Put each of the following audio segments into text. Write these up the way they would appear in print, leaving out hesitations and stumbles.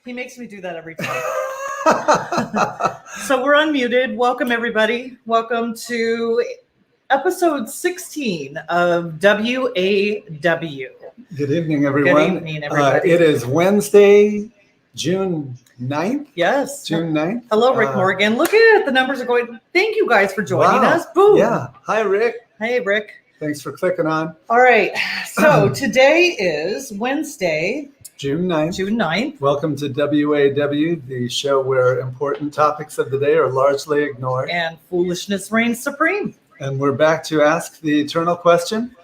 He makes me do that every time. So we're unmuted. Welcome, everybody. Welcome to episode 16 of WAW. Good evening, everyone. Good evening, everybody. It is Wednesday, June 9th. Yes. June 9th. Hello, Rick Morgan. Look at it. The numbers are going. Thank you guys for joining us. Boom. Yeah. Hi, Rick. Hey, Rick. Thanks for clicking on. All right. So today is Wednesday, June 9th. June 9th. Welcome to WAW, the show where important topics of the day are largely ignored. And foolishness reigns supreme. And we're back to ask the eternal question.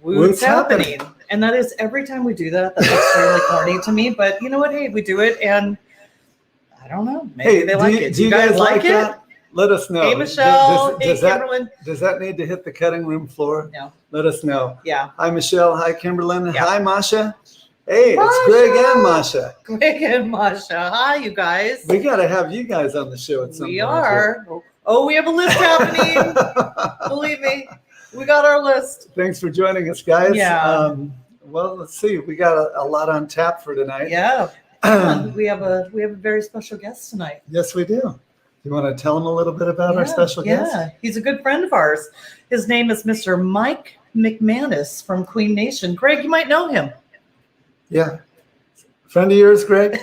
What's happening? And that is every time we do that, that's extremely corny to me. But you know what? Hey, we do it, and I don't know. Maybe they like it. Do you guys like it? That? Let us know. Hey, Michelle. Hey, Kimberlyn. Does that need to hit the cutting room floor? No. Let us know. Yeah. Hi, Michelle. Hi, Kimberlyn. Yeah. Hi, Masha. Hey, Masha. It's Greg and Masha. Greg and Masha. Hi, you guys. We got to have you guys on the show at some point. We are. Oh, we have a list happening. Believe me. We got our list. Thanks for joining us, guys. Yeah. Well, let's see. We got a lot on tap for tonight. Yeah. we have a very special guest tonight. Yes, we do. You want to tell them a little bit about our special guest? Yeah, he's a good friend of ours. His name is Mr. Mike McManus from Queen Nation. Greg, you might know him. Yeah. Friend of yours, Greg?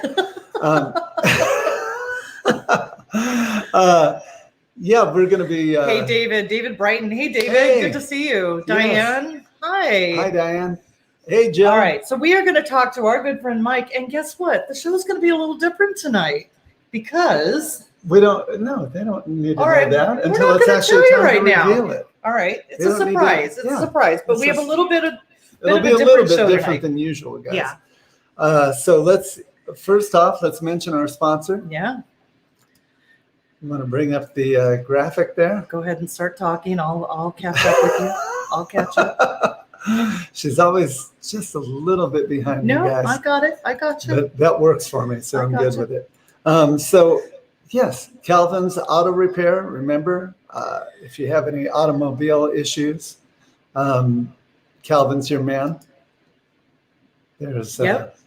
Yeah, we're going to be... hey, David Brighton. Hey, David. Hey. Good to see you. Yes. Diane. Hi. Hi, Diane. Hey, Joe. All right, so we are going to talk to our good friend Mike, and guess what? The show is going to be a little different tonight because... We don't... No, they don't need to All know right, that we're until not it's gonna actually tell you time right to now. reveal it. All right, it's They a don't need surprise. to- It's yeah. a surprise, but It's we have a little bit of... It'll be a little bit different than usual, guys. Yeah. So first off, let's mention our sponsor. Yeah. You want to bring up the graphic there? Go ahead and start talking. I'll catch up with you. I'll catch up. She's always just a little bit behind No, you guys. I got it. I got you. But that works for me, so I I'm got good you. with it. So, yes, Calvin's Auto Repair. Remember, if you have any automobile issues, Calvin's your man. There's Yep.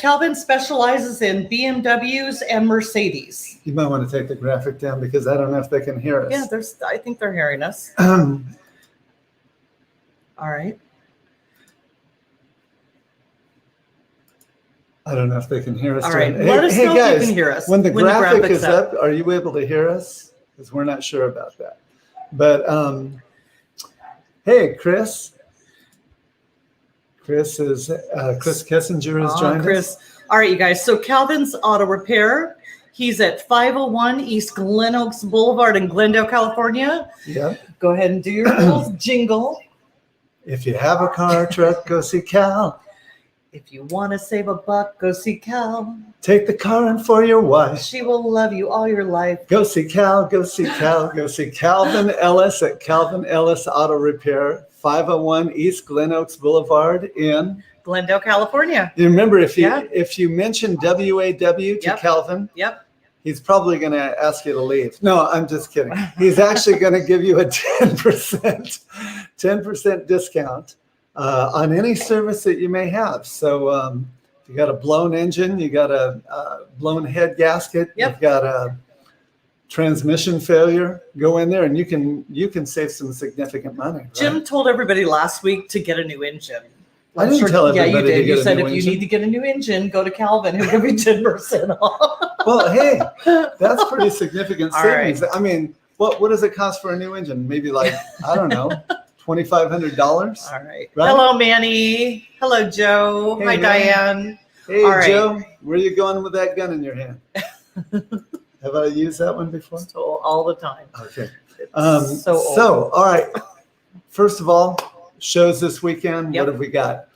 Calvin specializes in BMWs and Mercedes. You might want to take the graphic down because I don't know if they can hear us. Yeah, I think they're hearing us. I All right. don't know if they can hear us. All right. Hey, Let us know guys, if you can hear us. When the graphic graphics is up, are you able to hear us? Because we're not sure about that. But hey, Chris. Chris Kessinger has joined us. All right, you guys. So Calvin's Auto Repair. He's at 501 East Glen Oaks Boulevard in Glendale, California. Yeah. Go ahead and do your little jingle. If you have a car or truck, go see Cal. If you want to save a buck, go see Cal. Take the car in for your wife. She will love you all your life. Go see Cal, go see Cal, go see Calvin Ellis at Calvin Ellis Auto Repair, 501 East Glen Oaks Boulevard in Glendale, California. You remember, if you mention WAW to Calvin, he's probably going to ask you to leave. No, I'm just kidding. He's actually going to give you a 10% discount on any service that you may have. So if you got a blown engine, you got a blown head gasket, you've got a transmission failure, go in there and you can save some significant money. Right? Jim told everybody last week to get a new engine. I didn't tell everybody you did. to get You said a new if you engine. need to get a new engine, go to Calvin. He'll give you 10% off. Well, hey, that's pretty significant All savings. right. I mean, what does it cost for a new engine? Maybe like, I don't know, $2,500. All right. Hello, Manny. Hello, Joe. Hey, Hi, Manny. Diane. Hey, All right. Joe, where are you going with that gun in your hand? Have I used that one before? So, all the time. Okay. It's so old. So, all right. First of all, shows this weekend. Yep. What have we got?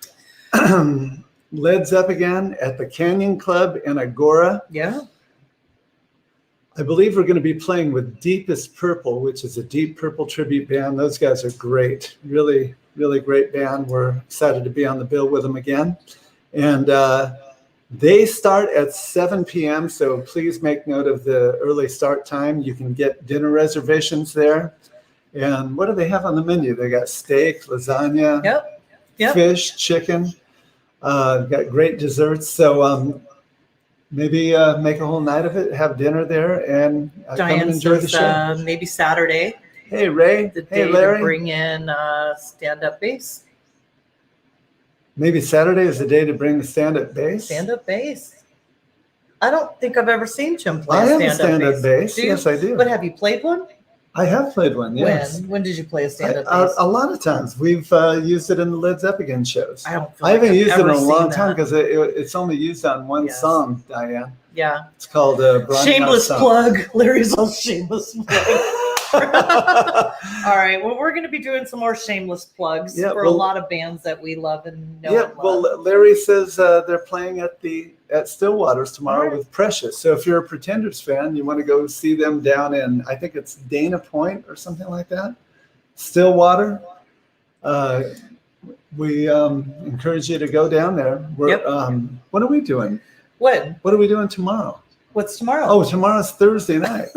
Led Zeppelin at the Canyon Club in Agora. Yeah. I believe we're going to be playing with Deepest Purple, which is a Deep Purple tribute band. Those guys are great. Really, really great band. We're excited to be on the bill with them again. And they start at 7 p.m., so please make note of the early start time. You can get dinner reservations there. And what do they have on the menu? They got steak, lasagna, Yep. fish, chicken. Got great desserts. So maybe make a whole night of it, have dinner there, and come and Diane enjoy the says show. maybe Saturday, Hey, Ray. the Hey, day Larry. to bring in stand-up bass. Maybe Saturday is the day to bring the stand-up bass. Stand-up bass. I don't think I've ever seen Jim play I have a stand-up stand-up bass. Do you? Yes, I do. But have you played one? I have played one, yes. When did you play a stand-up A bass? lot of times. We've used it in the Led Zeppelin shows. I don't feel I like haven't I've used it in ever a long seen time that. because it's only used on one Yes. song, Diane. Yeah. It's called Blondie Shameless Song. plug. Larry's all shameless plug. All right. Well, we're going to be doing some more shameless plugs for a lot of bands that we love and know. Yeah, and love. well, Larry says they're playing at Stillwater's tomorrow Right. with Precious. So if you're a Pretenders fan, you want to go see them down in, I think it's Dana Point or something like that. Stillwater. We encourage you to go down there. Yep. What are we doing? What? What are we doing tomorrow? What's tomorrow? Oh, tomorrow's Thursday night.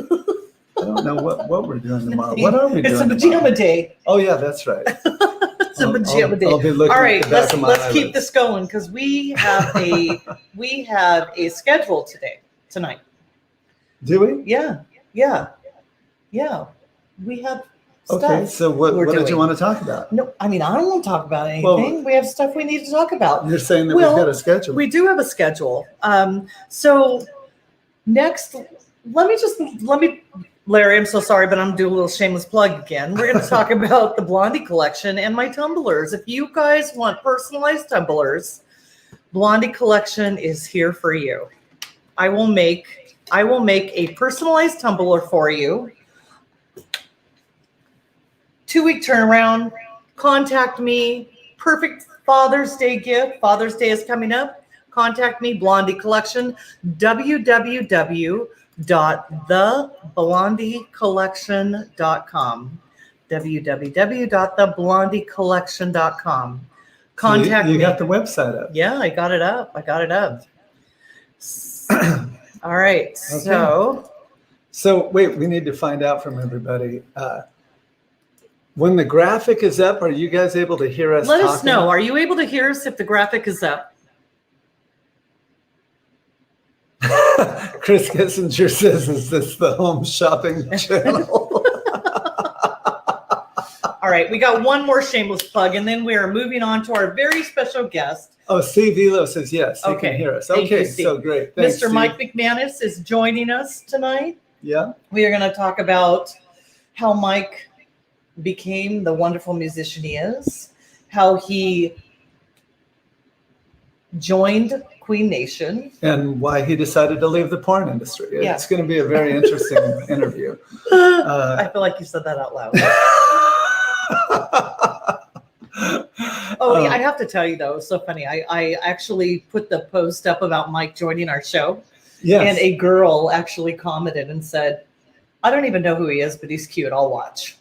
I don't know what we're doing tomorrow. What are we doing? It's a tomorrow? pajama day. Oh yeah, that's right. It's a pajama day. I'll be looking All at right, the back of my let's keep eyelids. this going because we have a schedule tonight. Do we? Yeah. We have stuff. Okay, so what we're did you doing. want to talk about? No, I mean I don't want to talk about anything. Well, we have stuff we need to talk about. You're saying that Well, we've got a schedule. We do have a schedule. So next, let me, Larry, I'm so sorry, but I'm gonna do a little shameless plug again. We're going to talk about the Blondie collection and my tumblers. If you guys want personalized tumblers, Blondie collection is here for you. I will make a personalized tumbler for you. 2-week turnaround. Contact me. Perfect Father's Day gift. Father's Day is coming up. Contact me, Blondie Collection, www.theblondiecollection.com. www.theblondiecollection.com. Contact you me. got the website up. Yeah, I got it up. All right. Okay. So wait, we need to find out from everybody. When the graphic is up, are you guys able to hear us? Let us talking? know. Are you able to hear us if the graphic is up? Chris Kissinger says, "Is this the home shopping channel?" All right, we got one more shameless plug, and then we are moving on to our very special guest. Oh, Steve Velo says yes. He Okay. can hear us. Thank you, Okay, Steve. so great. Thanks, Mr. Steve. Mike McManus is joining us tonight. Yeah. We are going to talk about how Mike became the wonderful musician he is, how he joined Queen Nation. And why he decided to leave the porn industry. Yeah. It's going to be a very interesting interview. I feel like you said that out loud. Oh, yeah, I have to tell you, though, it was so funny. I actually put the post up about Mike joining our show. Yes. And a girl actually commented and said, I don't even know who he is, but he's cute. I'll watch.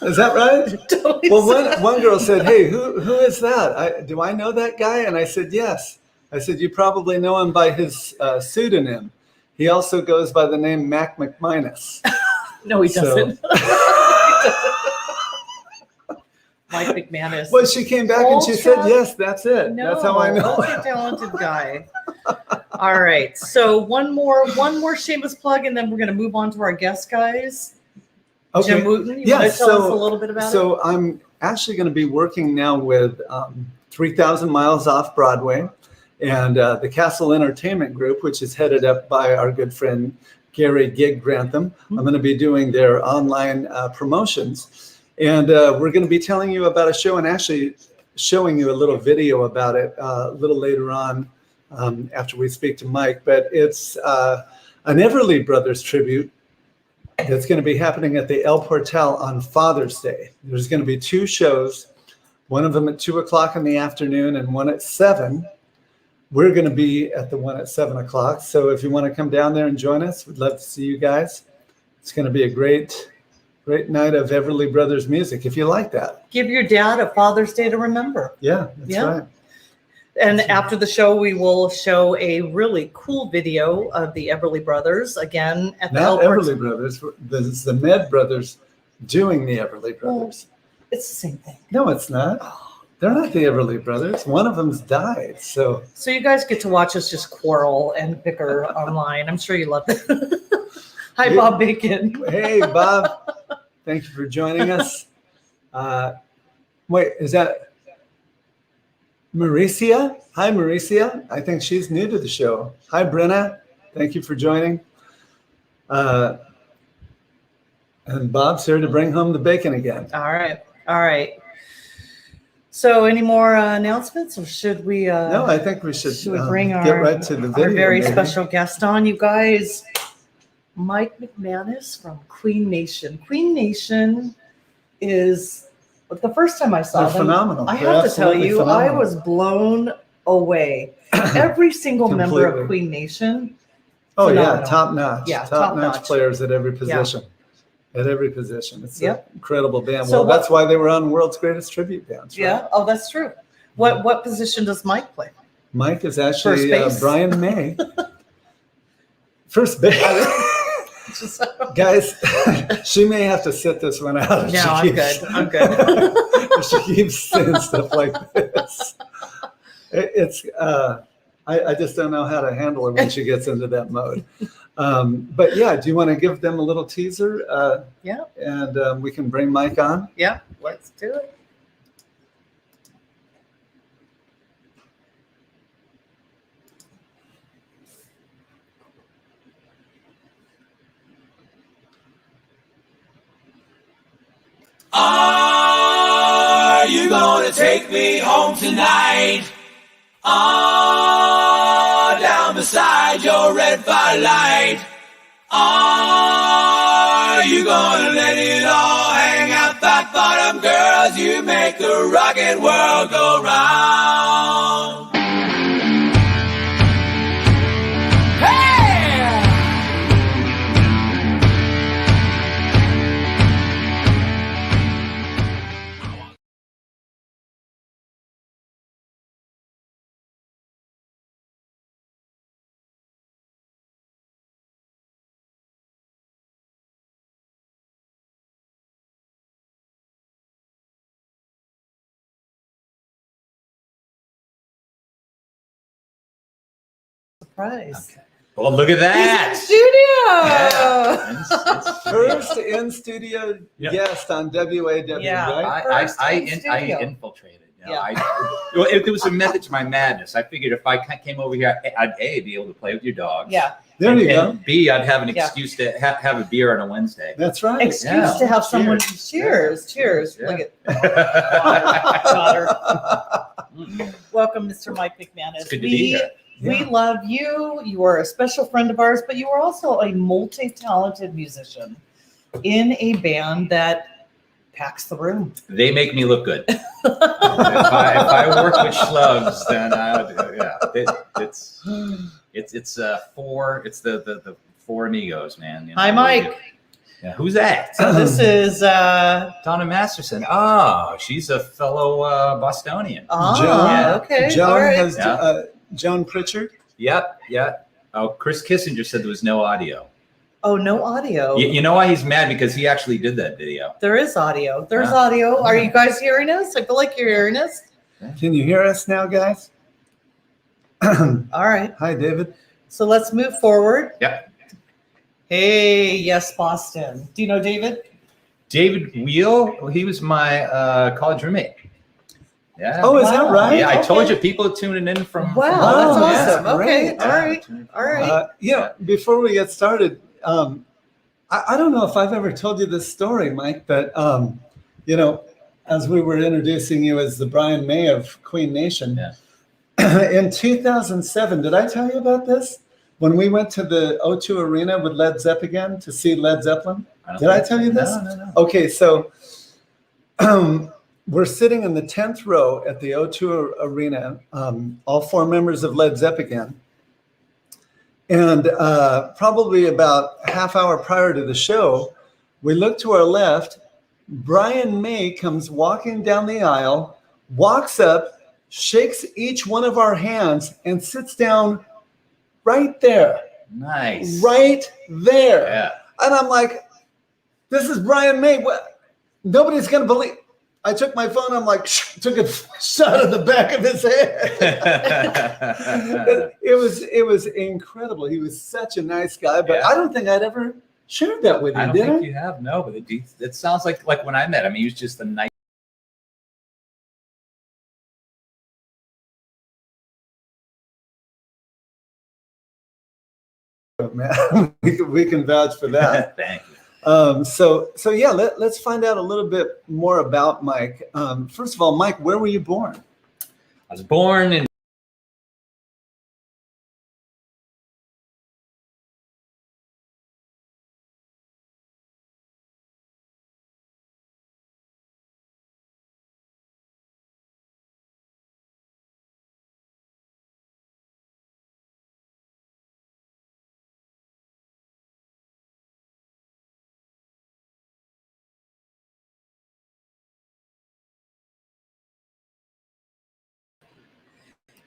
Is that right? Totally Well, said one girl said, "Hey, who is that? Do I know that guy?" And I said, "Yes." I said, "You probably know him by his pseudonym. He also goes by the name Mike McManus." No, he So- doesn't. Mike McManus. Well, she came back and she said, Ultra- "Yes, that's it. No, That's how I know." That's a talented guy. All right. So one more shameless plug, and then we're going to move on to our guest guys. Okay. Jim Wooten, you Yeah, want to tell us a little bit about it? So I'm actually going to be working now with 3,000 Miles Off Broadway and the Castle Entertainment Group, which is headed up by our good friend Gary Gig Grantham. I'm going to be doing their online promotions. And we're going to be telling you about a show and actually showing you a little video about it a little later on after we speak to Mike. But it's an Everly Brothers tribute that's going to be happening at the El Portal on Father's Day. There's going to be 2 shows, one of them at 2:00 in the afternoon and one at 7. We're going to be at the one at 7 o'clock. So if you want to come down there and join us, we'd love to see you guys. It's going to be a great night of Everly Brothers music, if you like that. Give your dad a Father's Day to remember. Yeah, that's right. And after the show, we will show a really cool video of the Everly Brothers again at the Not El Everly Brothers. This is the Med Brothers doing the Everly Brothers. It's the same thing. No, it's not. They're not the Everly Brothers. One of them's died. So you guys get to watch us just quarrel and bicker online. I'm sure you love it. Hi, Bob Bacon. hey, Bob. Thank you for joining us. Wait, is that Mauricia? Hi, Mauricia. I think she's new to the show. Hi, Brenna. Thank you for joining. And Bob's here to bring home the bacon again. All right. So, any more announcements, or should we? No, I think we should bring get right to the video. Our very maybe. special guest on, you guys. Mike McManus from Queen Nation. Queen Nation is the first time I saw them. Phenomenal. I have to tell you, phenomenal. I was blown away. Every single member of Queen Nation. Oh phenomenal. yeah, top notch. Yeah, top notch top-notch. players at every position. Yeah. At every position. It's an incredible band. So well, that's why they were on World's Greatest Tribute Bands. Right? Yeah. Oh, that's true. What position does Mike play? Mike is actually First base? Brian May. First base. Guys, she may have to sit this one out. No, I'm good. If she keeps saying stuff like this. It's I just don't know how to handle her when she gets into that mode. But yeah, do you want to give them a little teaser? Yeah. And we can bring Mike on. Yeah, let's do it. Are you gonna take me home tonight? Down beside your red firelight. Are you gonna let it all hang out? Fat bottom girls, you make the rocket world go round. Surprise. Okay. Well, look at that. Studio. First in studio guest on WAW, right? I infiltrated. You know, it was a method to my madness. I figured if I came over here, I'd be able to play with your dogs. Yeah. There you go. B, I'd have an excuse to have a beer on a Wednesday. That's right. Excuse to have someone. Cheers. Yeah. Look at daughter. Welcome, Mr. Mike McManus. It's good to be here. We love you. You are a special friend of ours, but you are also a multi-talented musician in a band that packs the room. They make me look good. if I work with schlubs, then it's the four amigos, man. You know, Hi, Mike. Yeah, who's that? So this is Donna Masterson. Oh, she's a fellow Bostonian. Joan, okay. Joan All right. has Joan Pritchard. Yep. Oh, Chris Kissinger said there was no audio. Oh, no audio. You know why he's mad? Because he actually did that video. There is audio. There's audio. Are you guys hearing us? I feel like you're hearing us. Can you hear us now, guys? All right. Hi, David. So let's move forward. Yep. Hey, yes, Boston. Do you know David? David Wheel. He was my college roommate. Yeah. Oh, is that right? Yeah, I told you people are tuning in from. Wow, that's awesome. yeah, Okay, great. all right. Before we get started, I don't know if I've ever told you this story, Mike, but as we were introducing you as the Brian May of Queen Nation, in 2007, did I tell you about this? When we went to the O2 Arena with Led Zeppelin to see Led Zeppelin? Did I tell you this? No. Okay, so we're sitting in the 10th row at the O2 Arena, all four members of Led Zeppelin. And probably about half hour prior to the show, we look to our left. Brian May comes walking down the aisle, walks up, shakes each one of our hands, and sits down right there. Nice. Right there. Yeah. And I'm like, this is Brian May. What? Nobody's going to believe. I took my phone. I'm like, took a shot of the back of his head. It was incredible. He was such a nice guy, but Yeah. I don't think I'd ever shared that with you. I don't Did think I? you have, no, but it sounds like when I met him, he was just a nice. Man, we can vouch for that. Thank you. So yeah, let's find out a little bit more about Mike. First of all, Mike, where were you born? I was born in.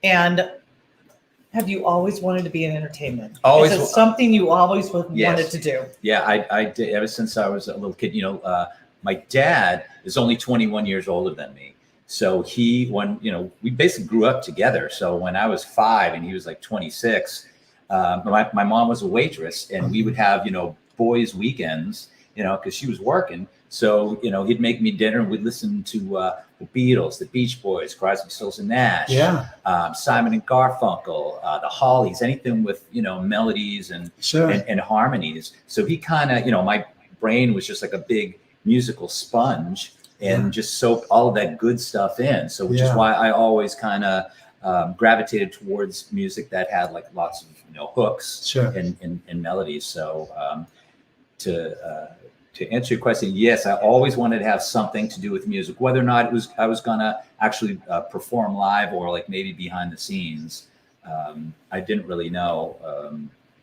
And have you always wanted to be in entertainment? Always. Is it something you always wanted Yes. to do? Yeah, I did ever since I was a little kid. My dad is only 21 years older than me. So we basically grew up together. So when I was 5 and he was like 26, my mom was a waitress, and we would have, boys' weekends, because she was working. So, he'd make me dinner, and we'd listen to the Beatles, the Beach Boys, Crosby, Stills and Nash, Simon and Garfunkel, the Hollies, anything with, melodies and harmonies. So he kind of, my brain was just like a big musical sponge and just soaked all of that good stuff in. So which is why I always kind of gravitated towards music that had like lots of, hooks and melodies. So to answer your question, yes, I always wanted to have something to do with music, whether or not I was gonna actually perform live or like maybe behind the scenes. I didn't really know,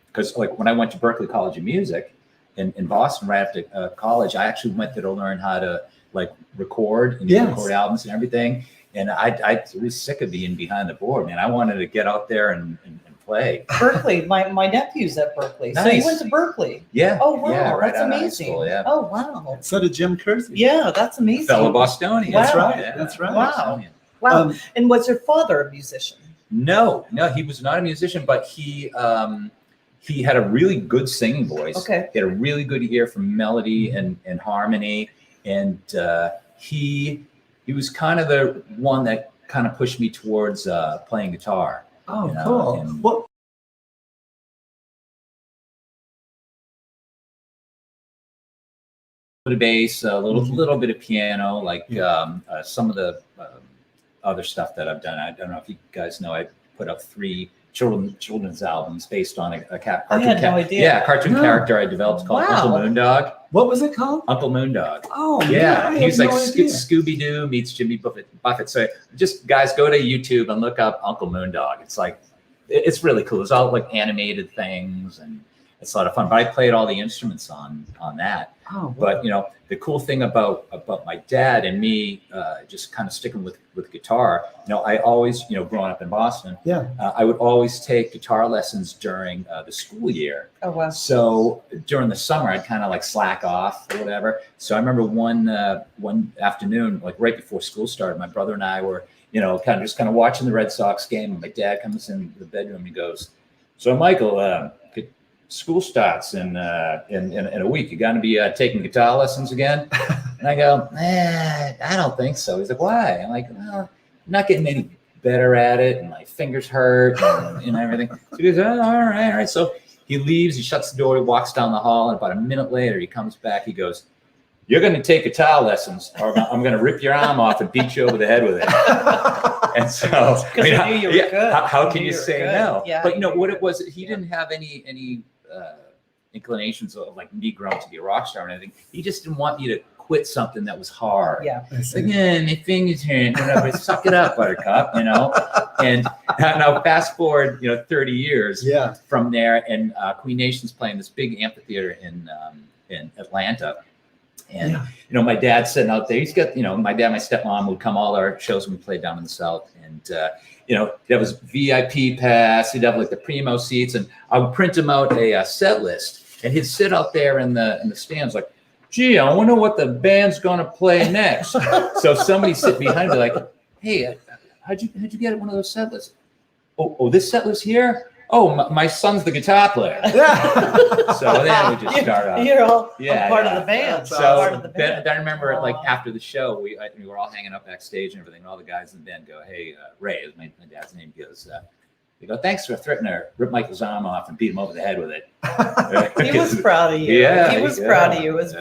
because like when I went to Berklee College of Music in Boston right after college, I actually went there to learn how to like record and record albums and everything. And I was sick of being behind the board, man. I wanted to get out there and play. Berklee, my nephew's at Berklee. Nice. So you went to Berklee? Yeah. Oh wow, yeah, right that's out of high amazing. school, yeah. Oh wow. So did Jim Kersey. Yeah, that's amazing. Fellow Bostonian. Wow. That's right. Yeah. That's right. Wow. Bostonian. Wow. And was your father a musician? No, he was not a musician, but he had a really good singing voice. Okay. He had a really good ear for melody and harmony, and he was kind of the one that kind of pushed me towards playing guitar. Oh, cool. And Well, a bit of bass, a little bit of piano, like some of the other stuff that I've done. I don't know if you guys know, I put up 3 children's albums based on a cartoon. I had no idea. Yeah, cartoon character I developed called Wow. Uncle Moondog. what was it called? Uncle Moondog. Oh, Yeah, I he was had like no idea. Scooby-Doo meets Jimmy Buffett. So just guys, go to YouTube and look up Uncle Moondog. It's like, it's really cool. It's all like animated things, and it's a lot of fun. But I played all the instruments on that. Oh, But the cool thing about my dad and me, just kind of sticking with guitar, I always, growing up in Boston, I would always take guitar lessons during the school year. Oh wow. So during the summer, I'd kind of like slack off or whatever. So I remember one afternoon, like right before school started, my brother and I were, kind of watching the Red Sox game. And my dad comes in the bedroom and he goes, "So Michael, school starts in a week. You're going to be taking guitar lessons again?" And I go, I don't think so. He's like, "Why?" I'm like, "Well, I'm not getting any better at it, and my fingers hurt and everything." So he goes, "Oh, all right. So he leaves, he shuts the door, he walks down the hall, and about a minute later, he comes back. He goes, "You're going to take guitar lessons, or I'm going to rip your arm off and beat you over the head with it." And so, Because I knew you were good. how I can knew you were say good. no? Yeah, But you what were it was, he didn't have any inclinations of like me growing to be a rock star or anything. He just didn't want me to quit something that was hard. Yeah. Like, my fingers hurt, whatever. Suck it up, Buttercup, And now fast forward, 30 years from there, and Queen Nation's playing this big amphitheater in Atlanta. And, my dad's sitting out there. He's got, my dad, my stepmom would come all our shows when we played down in the South. And, there was VIP pass. He'd have like the primo seats, and I would print him out a set list, and he'd sit out there in the stands like, gee, I wonder what the band's gonna play next. So somebody sit behind me like, hey, how'd you get one of those set lists? Oh, this set list here? Oh, my son's the guitar player. Yeah. So then we just start out. You're all Yeah, part yeah. of the band. So part of the band. I remember like Aw. after the show, we were all hanging up backstage and everything. And all the guys in the band go, "Hey, Ray," is my dad's name. Goes, they go, "Thanks for threatening to rip Michael's arm off and beat him over the head with it." He was proud of you. Yeah, he was yeah, proud of you. It was yeah.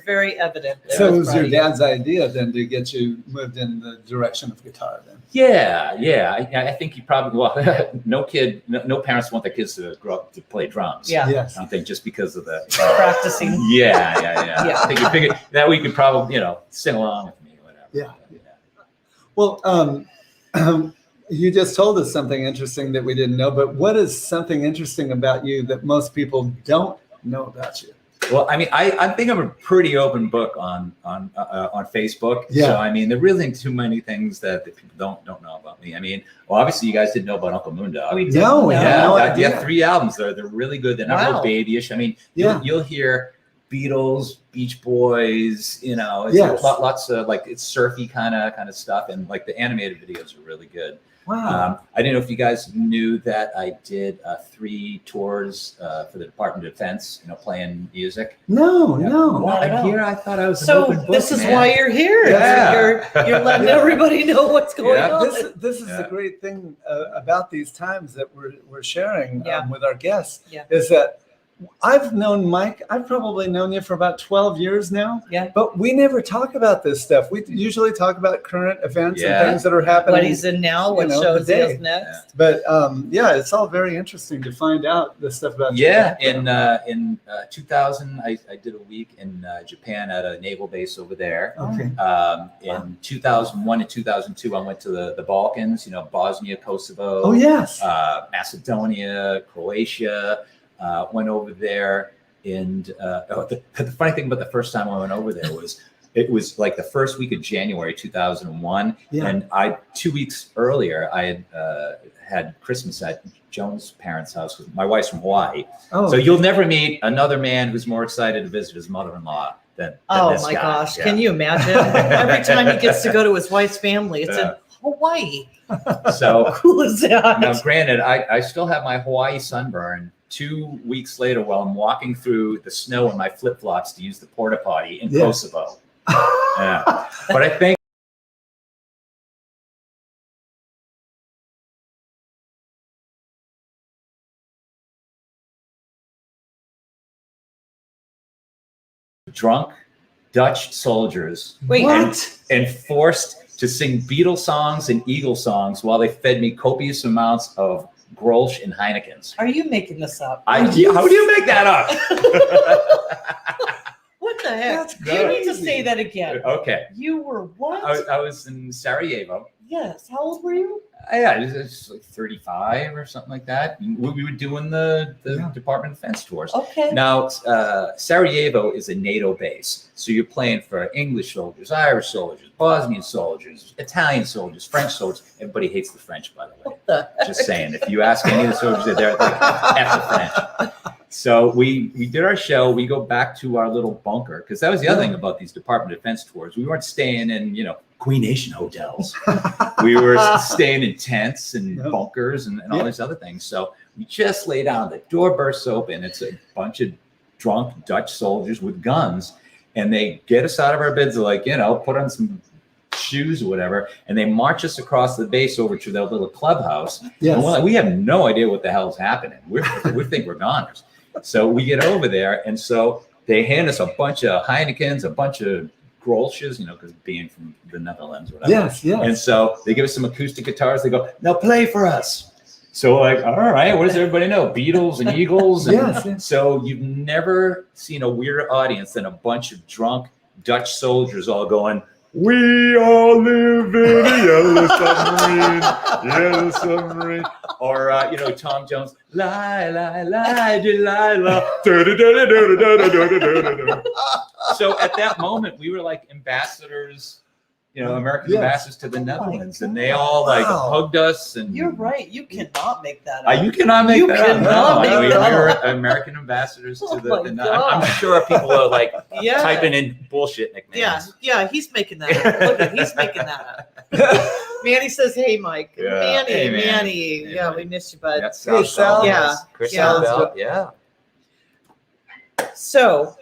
very evident. that So he it was proud your of you. dad's idea then to get you moved in the direction of guitar then? Yeah. I think you probably no parents want their kids to grow up to play drums. Yeah. Yes. I don't think just because of the Practicing. Yeah. Yeah. I think you figured that we could probably sing along with me or whatever. Yeah. Well, you just told us something interesting that we didn't know, but what is something interesting about you that most people don't know about you? Well, I mean, I think I'm a pretty open book on Facebook. Yeah. So I mean, there really isn't too many things that people don't know about me. I mean, well, obviously you guys didn't know about Uncle Moondog. We No, didn't we know. had no Yeah, idea. 3 albums. They're really good. They're not real Wow. babyish. I mean, Yeah. you'll hear Beatles, Beach Boys. It's Yes. lots of like it's surfy kind of stuff, and like the animated videos are really good. Wow. I didn't know if you guys knew that I did 3 tours for the Department of Defense, playing music. No. Not at And all. here I thought I was an So open book, this is man. why you're here. Yeah. You're letting everybody know what's going Yeah. on. This is the great thing about these times that we're sharing Yeah. with our guests Yeah. is that I've known Mike. I've probably known you for about 12 years now. Yeah. But we never talk about this stuff. We usually talk about current events Yeah. and things that are happening. What he's in now, what shows he today. has next. But it's all very interesting to find out this stuff about you. Yeah, in 2000, I did a week in Japan at a naval base over there. Okay. In 2001 and 2002, I went to the Balkans, Bosnia, Kosovo, Oh yes. Macedonia, Croatia. Went over there, and the funny thing about the first time I went over there was it was like the first week of January 2001, Yeah. and 2 weeks earlier I had had Christmas at Joan's parents' house. My wife's from Hawaii, Oh. so you'll never meet another man who's more excited to visit his mother-in-law than Oh this my guy. gosh. Yeah. Can you imagine? Every time he gets to go to his wife's family, it's in Hawaii. So Cool is that? now, granted, I still have my Hawaii sunburn 2 weeks later while I'm walking through the snow in my flip-flops to use the porta potty in Yeah. Kosovo. Yeah. But I think drunk Dutch soldiers Wait, What? and forced to sing Beatles songs and Eagle songs while they fed me copious amounts of Grolsch and Heinekens. are you making this up? How do you make that up? What the heck? That's You need to crazy. say that again. Okay. You were what? I was in Sarajevo. Yes. How old were you? Yeah, it was like 35 or something like that. We were doing the Yeah. Department of Defense tours. Okay. Now, Sarajevo is a NATO base. So you're playing for English soldiers, Irish soldiers, Bosnian soldiers, Italian soldiers, French soldiers. Everybody hates the French, by the way. What the heck? Just saying. If you ask any of the soldiers, they're like, F the French. So we did our show. We go back to our little bunker because that was the other thing about these Department of Defense tours. We weren't staying in, Queen Nation hotels. We were staying in tents and Yeah. bunkers and all Yeah. these other things. So we just lay down. The door bursts open. It's a bunch of drunk Dutch soldiers with guns, and they get us out of our beds. They're like, put on some shoes or whatever, and they march us across the base over to their little clubhouse. Yes. And we're like, we have no idea what the hell's happening. We think we're goners. So we get over there, and so they hand us a bunch of Heinekens, a bunch of Grolsches, because being from the Netherlands or whatever. Yes. And so they give us some acoustic guitars. They go, now play for us. So we're like, all right, what does everybody know? Beatles and Eagles. And Yes. So you've never seen a weirder audience than a bunch of drunk Dutch soldiers all going, we all live in a yellow submarine. Or, Tom Jones, lie, lie, lie, Delilah. So at that moment, we were like ambassadors American Yes. ambassadors to the Netherlands, and they God. all like Wow. hugged us. And You're right. You cannot make that up. You cannot make You that up. cannot No, make we that were up. American ambassadors to Oh the. my God. I'm sure people are like Yeah. typing in bullshit nicknames. Yeah, he's making that up. Look at, he's making that up. Manny says, "Hey, Mike." Yeah. Hey, Manny. Manny. Hey, Yeah, Manny. we missed you, bud. That's Hey, Sal. Yeah. Chris Yeah. Bell. Yeah. So,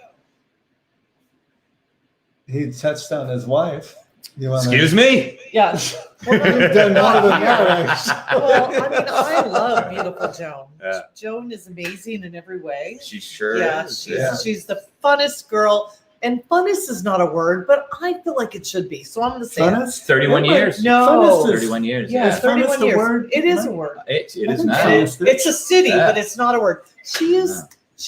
He touched on his wife. You wanna- Excuse me. yeah. You've done more than that, actually. Well, I mean, I love beautiful Joan. Yeah. Joan is amazing in every way. She sure Yeah, is. she's the funnest girl. And funnest is not a word, but I feel like it should be. So I'm going to say it. Funnest? 31 years. No. Funnest is- 31 years. Yeah, Is 31 funnest a years. word? It is a word. It I is think now. so. It's a city, Yeah. but it's not a word. She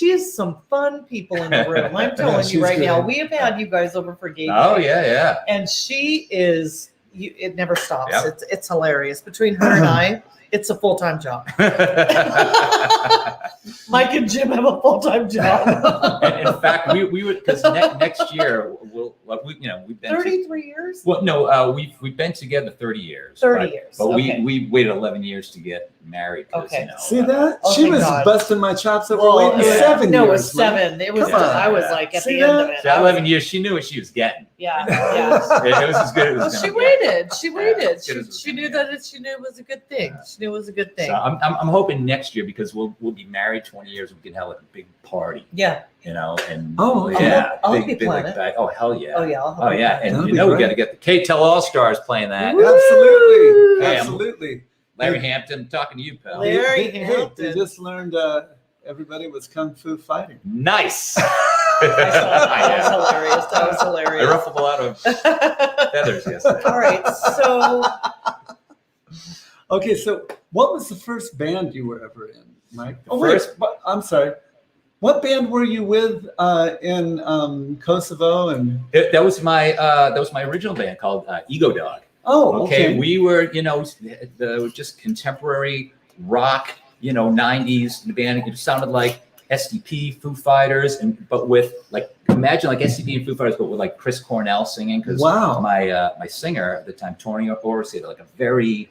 is some fun people in the room. I'm telling you she's right now. good. We have had you guys over for game. Oh day, yeah. and she is. It never stops. Yep. It's hilarious. Between her and I, it's a full-time job. Yeah. Mike and Jim have a full-time job. And in fact, we would because next year we've been 33 years. well, no, we've been together 30 years. 30 but- years, But okay. we waited 11 years to get married. 'Cause, Okay. See that? Oh, She thank was God. busting my chops that Well, were waiting yeah. 7 No, years. it was man. 7. It was. Come on. I was like at See the end of that? it. That 11 years, she knew what she was getting. Yeah. It was as good as it Well, was she gonna get. waited. She waited. as good as it was She gonna knew get. that. She knew it was a good thing. She knew it was a good thing. So I'm hoping next year because we'll be married 20 years. We can have like a big party, Yeah. and Oh, yeah, I'll big, be big, planning. oh hell yeah, Oh yeah. I'll oh yeah, help you. and That'd you be know we great. got to get the K-Tel All Stars playing that. Woo! Absolutely. Hey, Absolutely. Larry Hampton, talking to you, pal. Larry Hey, Hampton. we just learned everybody was kung fu fighting. Nice. I saw that. That was hilarious. That was I hilarious. ruffled a lot of feathers yesterday. All right. So Okay, so what was the first band you were ever in, Mike? Oh, first- wait, I'm sorry. What band were you with in Kosovo? And That was my original band called Ego Dog. oh, Okay, we were the just contemporary rock, 90s. The band it sounded like SDP, Foo Fighters, but with imagine SDP and Foo Fighters, but with like Chris Cornell singing because Wow. my singer at the time, Tony Orsi, had like a very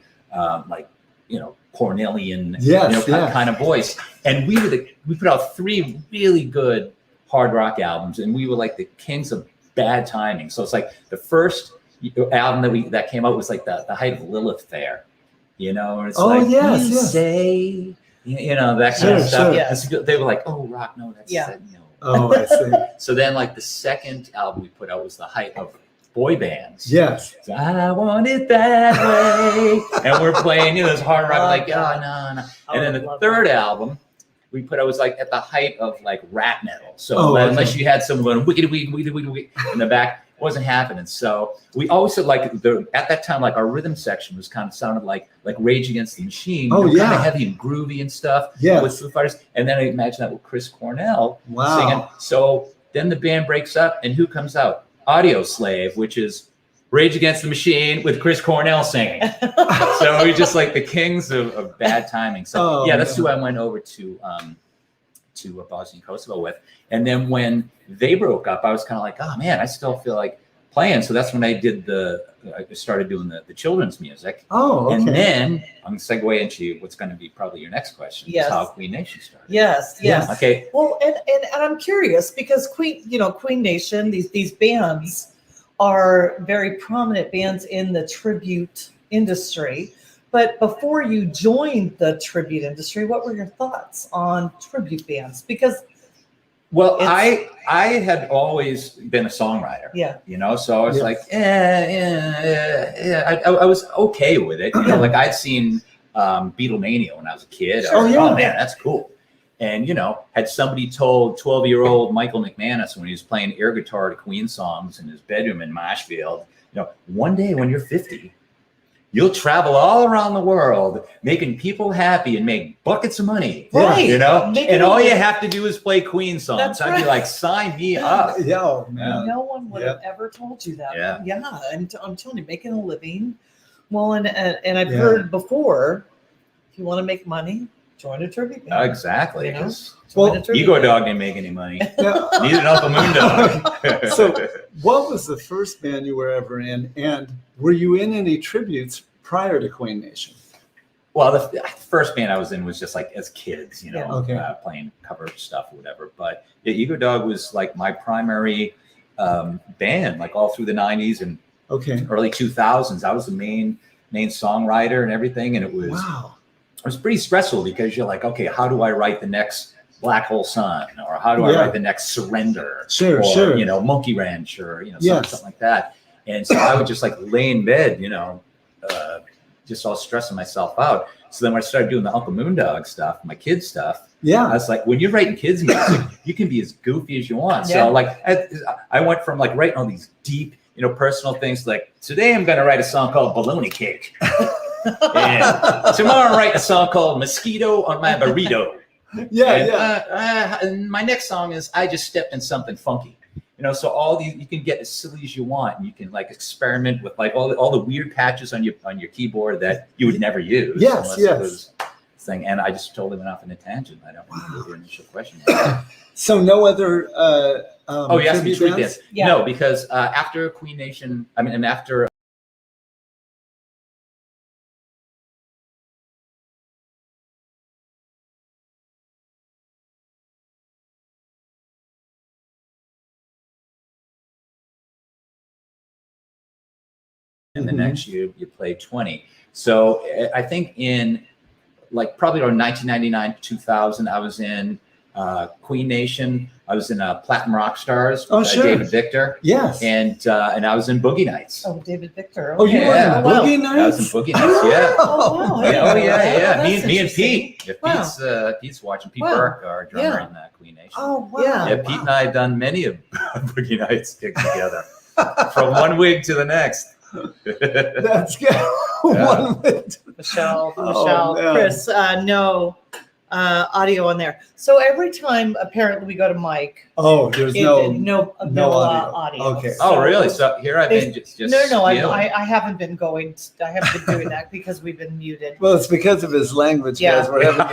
Cornelian Yes, yes. kind of voice, and we put out 3 really good hard rock albums, and we were like the kings of bad timing. So it's like the first album that came out was like the height of Lilith Fair, and it's Oh, like yes, you yes. say that kind Sure, of stuff. sure. Yes. And so they were like, oh, rock, no, that's Yeah. no. Oh, I see. So then like the second album we put out was the height of boy bands. Yes. So, I want it that way. And we're playing, this hard rock, Oh, like, God. oh, no. I And then would the love third that. album we put out was like at the height of like rap metal. So Oh, okay. unless you had someone going wicked in the back, it wasn't happening. So we always said at that time, like our rhythm section was kind of sounded like Rage Against the Machine. Oh, kind yeah. of heavy and groovy and stuff. Yes. With Foo Fighters. And then I imagine that with Chris Cornell Wow. singing. So then the band breaks up, and who comes out? Audio Slave, which is Rage Against the Machine with Chris Cornell singing. So we're just like the kings of bad timing. So Oh, yeah, that's yeah. who I went over to Bosnia and Kosovo with. And then when they broke up, I was kind of like, oh man, I still feel like playing. So that's when I started doing the children's music. Oh, okay. And then I'm going to segue into what's going to be probably your next question. Yes. How Queen Nation started. yes. Okay. Well, and I'm curious because Queen Nation, these bands are very prominent bands in the tribute industry. But before you joined the tribute industry, what were your thoughts on tribute bands? Because Well, It's- I had always been a songwriter. yeah, So I was Yeah. like, I was okay with it. Like I'd seen Beatlemania when I was a kid. I was like, yeah. oh man, that's cool. And had somebody told 12-year-old Michael McManus when he was playing air guitar to Queen songs in his bedroom in Marshfield, one day when you're 50, you'll travel all around the world making people happy and make buckets of money. right. And all you have to do is play Queen songs. That's I'd be right. like, sign me up. Yeah, oh, man. No one would have ever told you that. Yeah. I'm telling you, making a living. Well, and I've Yeah. heard before, if you want to make money, join a tribute band. Exactly. You know? 'Cause Join a tribute Ego band. Dog didn't make any money. Now, Neither did Uncle Moon Dog. So, what was the first band you were ever in, and were you in any tributes prior to Queen Nation? Well, the first band I was in was just like as kids, you know, Yeah. Okay. playing cover stuff or whatever. But yeah, Ego Dog was like my primary band, like all through the 90s and Okay. early 2000s. I was the main songwriter and everything. And it Wow. was pretty stressful because you're like, okay, how do I write the next Black Hole Sun? Or how do I Yeah. write the next Surrender? Sure, or, sure. you know, Monkey Wrench or, you know, Yes. something like that. And so I would just like lay in bed, you know, just all stressing myself out. So then when I started doing the Uncle Moon Dog stuff, my kids stuff, I Yeah. was like, when you're writing kids music, you can be as goofy as you want. Yeah. So like, I went from like writing all these deep, you know, personal things. Like today I'm going to write a song called Bologna Cake. And tomorrow I'm writing a song called Mosquito on My Burrito. Yeah. And, Yeah. and my next song is I Just Stepped in Something Funky. You know, so all these, you can get as silly as you want, and you can like experiment with like all the weird patches on your keyboard that you would never use. Yes, unless yes. It was thing. And I just totally went off in a tangent. I don't remember your initial question. So no other. Oh, you asked me tribute tribute bands? bands. Yeah. No, because after Queen Nation, I mean, and after and the Mhm. next year you play 20. So I think in like probably around 1999, 2000, I was in Queen Nation. I was in Platinum Rock Stars Oh, with sure. David Victor. Yes. And I was in Boogie Nights. Oh, David Victor. Oh, you were Yeah. in wow. Boogie I was Nights? in Boogie Nights, yeah. Oh, wow. I Yeah, didn't oh know yeah, that. yeah. Oh, Me that's and interesting. Pete. If Wow. Pete's watching. Pete Wow. Burke, our drummer Yeah. in Queen Nation. Oh wow. Yeah. Yeah, Pete and I have done many of Boogie Nights gigs together, from one wig to the next. That's good. Yeah. One minute. Michelle, Oh, man. Chris, no audio on there. So every time apparently we go to Mike, Oh, there's no. no audio. Okay. Oh, really? So here I've been just No, stealing. I haven't been going. I haven't been doing that because we've been muted. Well, it's because of his language, Yeah. guys. We're having.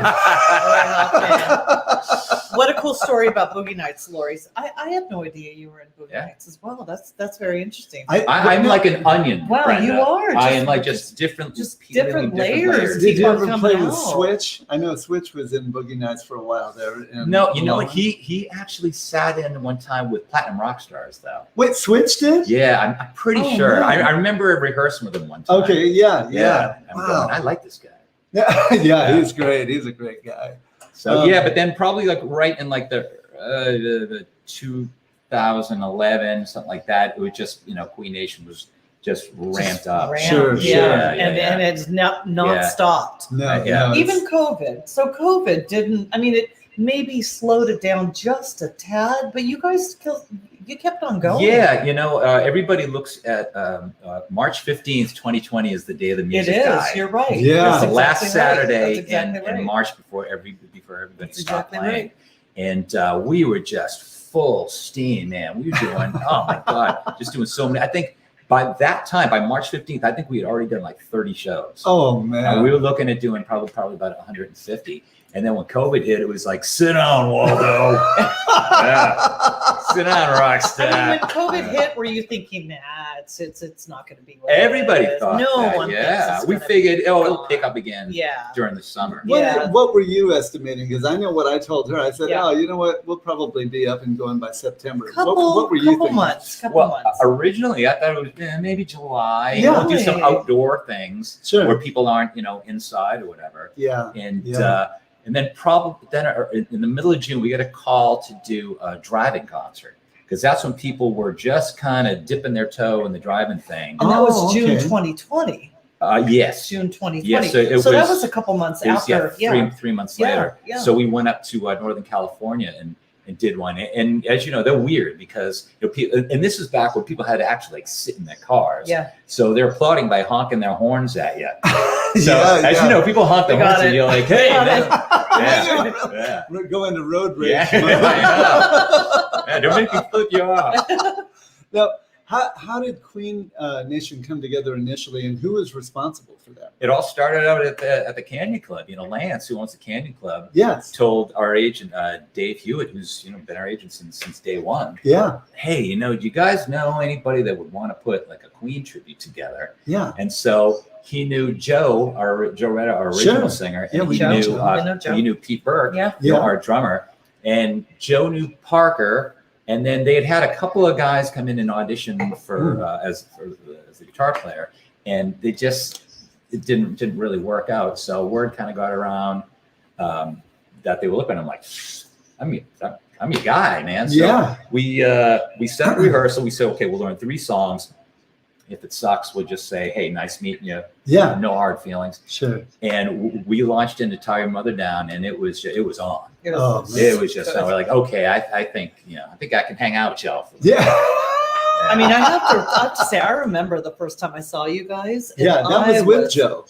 What a cool story about Boogie Nights, Lori's. I had no idea you were in Boogie Yeah. Nights as well. That's very interesting. I'm like an onion. Wow, Brenda. you are. I am like just different, peeling different layers. Did you Keep on ever coming play with out. Switch? I know Switch was in Boogie Nights for a while there. And No, you know what? He actually sat in one time with Platinum Rock Stars, though. Wait, Switch did? Yeah, I'm pretty Oh, sure. man. I remember rehearsing with him one time. Okay, yeah. I'm Wow. going, I like this guy. Yeah, Yeah. he's great. He's a great guy. So yeah, but then probably like right in like the 2011, something like that. It was just, you know, Queen Nation was just ramped up. Sure, Yeah, sure. and it's not Yeah. stopped. No, Yeah. no, Even it's- COVID. So COVID didn't. I mean, it maybe slowed it down just a tad, but you guys kept on going. Yeah, you know, everybody looks at March 15th, 2020 is the day of the It music is. died. You're right. Yeah. It's the That's last exactly right. Saturday That's exactly in right. March before everybody That's stopped exactly playing. right. And we were just full steam, man. We were doing, oh my God, just doing so many. I think by that time, by March 15th, I think we had already done like 30 shows. Oh, And man. we were looking at doing probably about 150. And then when COVID hit, it was like, sit down, Waldo. Yeah. Sit down, Rockstar. I mean, when COVID hit, were you thinking, nah, it's not going to be what it Everybody is? thought no that, one yeah. thinks it's We gonna figured, be it'll gone. pick up again Yeah. during the summer. Yeah. What were you estimating? Because I know what I told her. I said, Yeah. oh, you know what? We'll probably be up and going by September. Couple What were you thinking? months. Couple Well, months. originally I thought it was maybe July. Yeah. We'll do some Really? outdoor things Sure. where people aren't, you know, inside or whatever. Yeah. And Yeah. and then probably then in the middle of June we got a call to do a driving concert because that's when people were just kind of dipping their toe in the driving thing. And that was Oh, June okay. 2020. Yes. June 2020. Yes, so it that was- was a couple months It was, after. three months Yeah, later. yeah. So we went up to Northern California and did one. And as you know, they're weird because and this is back when people had to actually like sit in their cars. Yeah. So they're applauding by honking their horns at you. So Yeah, as yeah. you know, people honk their They got horns and it. you're like, hey, Got man. it. Yeah. Yeah. We're going to road rage. Yeah. Yeah, don't make me flip you off. Now, How did Queen Nation come together initially, and who was responsible for that? It all started out at the Canyon Club. Lance, who owns the Canyon Club, Yes. told our agent Dave Hewitt, who's been our agent since day one. Yeah. Hey, do you guys know anybody that would want to put like a Queen tribute together? Yeah. And so he knew Joe Retta, our original singer, and we he know knew Joe. I know Joe. he knew Pete Burke, Yeah. our drummer, and Joe knew Parker. And then they had a couple of guys come in and audition for as the guitar player, and it didn't really work out. So word kind of got around that they were looking. I'm like, I'm your guy, man. So we set a rehearsal. We said, okay, we'll learn 3 songs. If it sucks, we'll just say, hey, nice meeting you. Yeah. No hard feelings. Sure. And we launched into Tie Your Mother Down, and it was on. It Oh, was, It was just, we're like, okay, I think I can hang out with y'all. Yeah. I mean, I have to say, I remember the first time I saw you guys. And Yeah, that was I with Joe.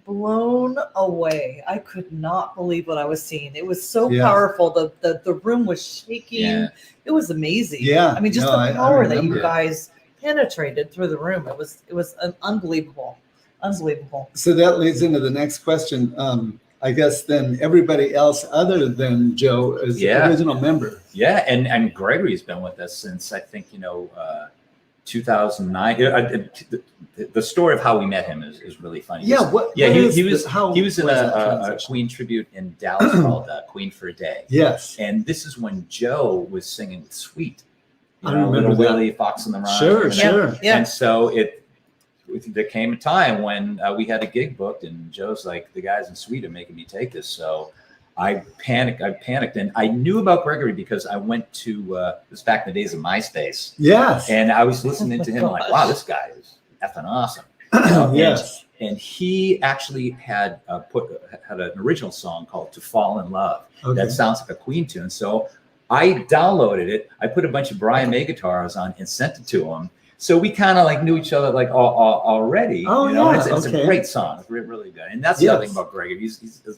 blown away. I could not believe what I was seeing. It was so Yeah. powerful. The room was shaking. Yeah. It was amazing. Yeah. I mean, just No, the I power that you remember. guys penetrated through the room. It was unbelievable. Unbelievable. So that leads into the next question. I guess then everybody else other than Joe is the original member. Yeah, and Gregory's been with us since I think 2009. The story of how we met him is really funny. Yeah, He was in a Queen tribute in Dallas called Queen for a Day. Yes. And this is when Joe was singing with Sweet. I remember Little that. Willie, Fox on the Run. Sure, sure. Yeah. And so there came a time when we had a gig booked, and Joe's like, the guys in Sweet are making me take this. So I panicked, and I knew about Gregory because I went to this back in the days of MySpace. Yes. And I was listening to him like, wow, this guy is effing awesome. Yes. And he actually had had an original song called "To Fall in Love" that sounds like a Queen tune. So I downloaded it. I put a bunch of Brian May guitars on and sent it to him. So we kind of like knew each other like already. Oh, It's a great song. It's really good. And that's the other thing about Gregory. He's an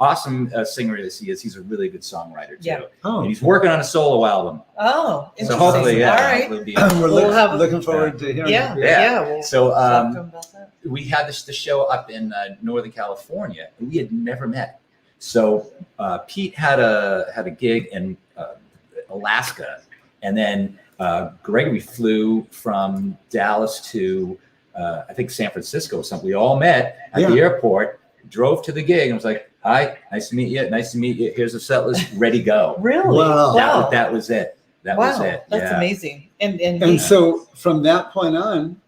awesome singer as he is. He's a really good songwriter too. Yeah. Oh. And he's working on a solo album. Oh, So interesting. hopefully, All right. we'll be. We're We'll looking forward to hearing Yeah. it. Yeah. We'll So talk to him about that. we had the show up in Northern California, and we had never met. So Pete had a gig in Alaska, and then Gregory flew from Dallas to I think San Francisco or something. We all met at the airport, drove to the gig, and was like, "Hi, nice to meet you. Nice to meet you. Here's a set list, ready, go." Really? Wow. That was it. That was it. That's amazing. And And so from that point on,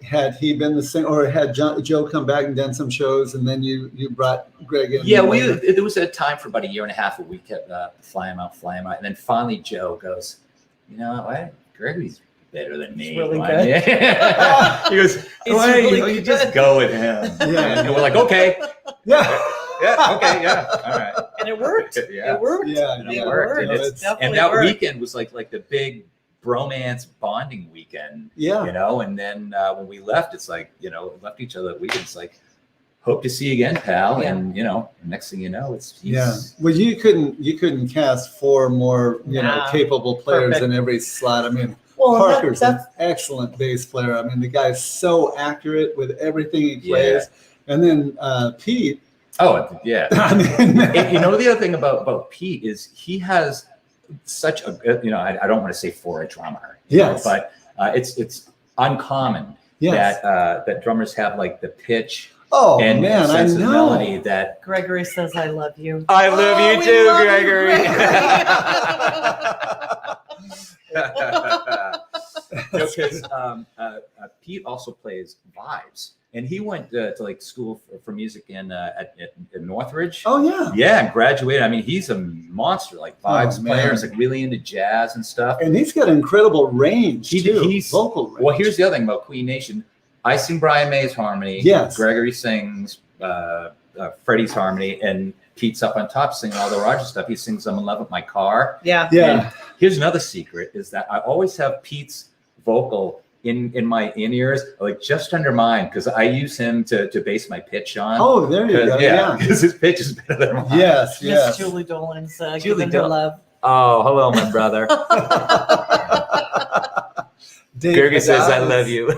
had he been the singer, or had Joe come back and done some shows, and then you brought Greg in? Yeah, there was a time for about a year and a half where we kept flying him out, and then finally Joe goes, Gregory's better than me. He's really Why- good. Yeah. He goes, He's why really you just good. go with him? Yeah. And we're like, okay, Yeah. yeah, okay, yeah, all right. And it worked. Yeah. It worked. Yeah. And it It worked. worked. And it's- It definitely and that worked. weekend was like the big bromance bonding weekend. Yeah. And then when we left, it's like, left each other that weekend. It's like, hope to see you again, pal. Yeah. And next thing you know, he's Well, you couldn't cast 4 more Nah. capable players Perfect. in every slot. I mean, Well, Parker's that's an excellent bass player. I mean, the guy's so accurate with everything he plays. And then Pete. Oh yeah. I mean, The other thing about Pete is he has such a I don't want to say for a drummer. Yes. But it's uncommon yes. that drummers have like the pitch Oh and man, I sense of know. melody that Gregory says, "I love you." I love Oh, you we too, love you, Gregory. Because Pete also plays vibes, and he went to like school for music in Northridge. Oh yeah. Yeah, and graduated. I mean, he's a monster, like vibes Oh, player. man. Is like really into jazz and stuff. And he's got incredible range too. He's vocal range. Well, here's the other thing about Queen Nation. I sing Brian May's harmony. Yes. Gregory sings Freddie's harmony, and Pete's up on top singing all the Roger stuff. He sings "I'm in Love with My Car." Yeah. Yeah. And here's another secret: is that I always have Pete's vocal in my in-ears, like just under mine, because I use him to base my pitch on. Oh, there you go. Yeah. because his pitch is better than mine. Yes. Miss Yes. Julie Dolan's Julie giving her Dolan. love. Oh, hello, my brother. Dave Gerga says, "I Haddad love is, you."